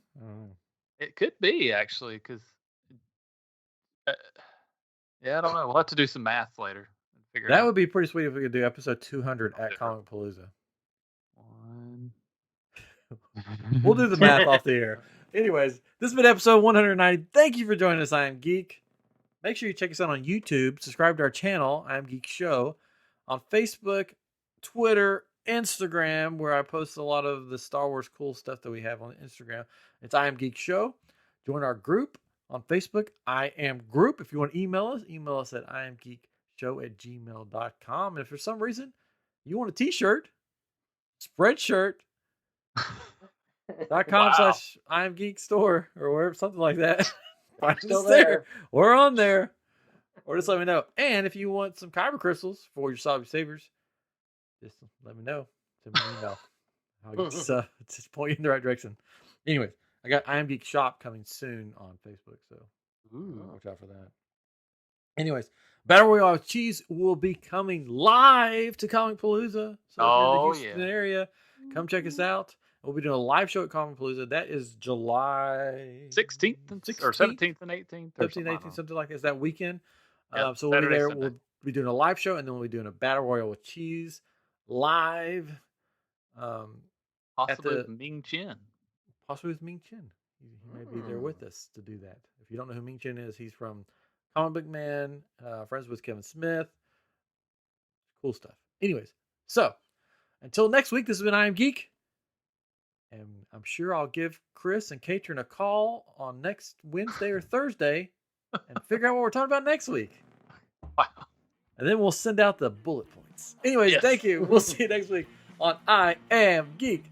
It could be actually, because yeah, I don't know. We'll have to do some math later and figure it That out. would be pretty sweet if we could do episode 200 at Okay. Comic Palooza. 1. We'll do the math off the air. Anyways, this has been episode 190. Thank you for joining us. I Am Geek. Make sure you check us out on YouTube. Subscribe to our channel, I Am Geek Show. On Facebook, Twitter, Instagram, where I post a lot of the Star Wars cool stuff that we have on Instagram. It's I Am Geek Show. Join our group on Facebook, I Am Group. If you want to email us at iamgeekshow@gmail.com. And if for some reason you want a t-shirt, Spreadshirt. .com/I Am Geek Store or wherever, something like that. Find Still us there. there. We're on there. Or just let me know. And if you want some kyber crystals for your Salvi Savers, just let me know. Send me an email. I'll just point you in the right direction. Anyways, I got I Am Geek Shop coming soon on Facebook, so watch out for that. Anyways, Battle Royale with Cheese will be coming live to Comic Palooza. So if you're in the Houston area, come check us out. We'll be doing a live show at Comic Palooza. That is July 16th or 17th and 18th. 17th, 18th, something like that. It's that weekend. Yep, so we'll be there. Sunday. We'll be doing a live show, and then we'll be doing a Battle Royale with Cheese live. Possibly with Ming Chen. Possibly with Ming Chen. He may be there with us to do that. If you don't know who Ming Chen is, he's from Comic Book Man, friends with Kevin Smith. Cool stuff. Anyways, so until next week, this has been I Am Geek. And I'm sure I'll give Chris and Katrin a call on next Wednesday or Thursday and figure out what we're talking about next week. Wow. And then we'll send out the bullet points. Anyways, Thank you. We'll see you next week on I Am Geek.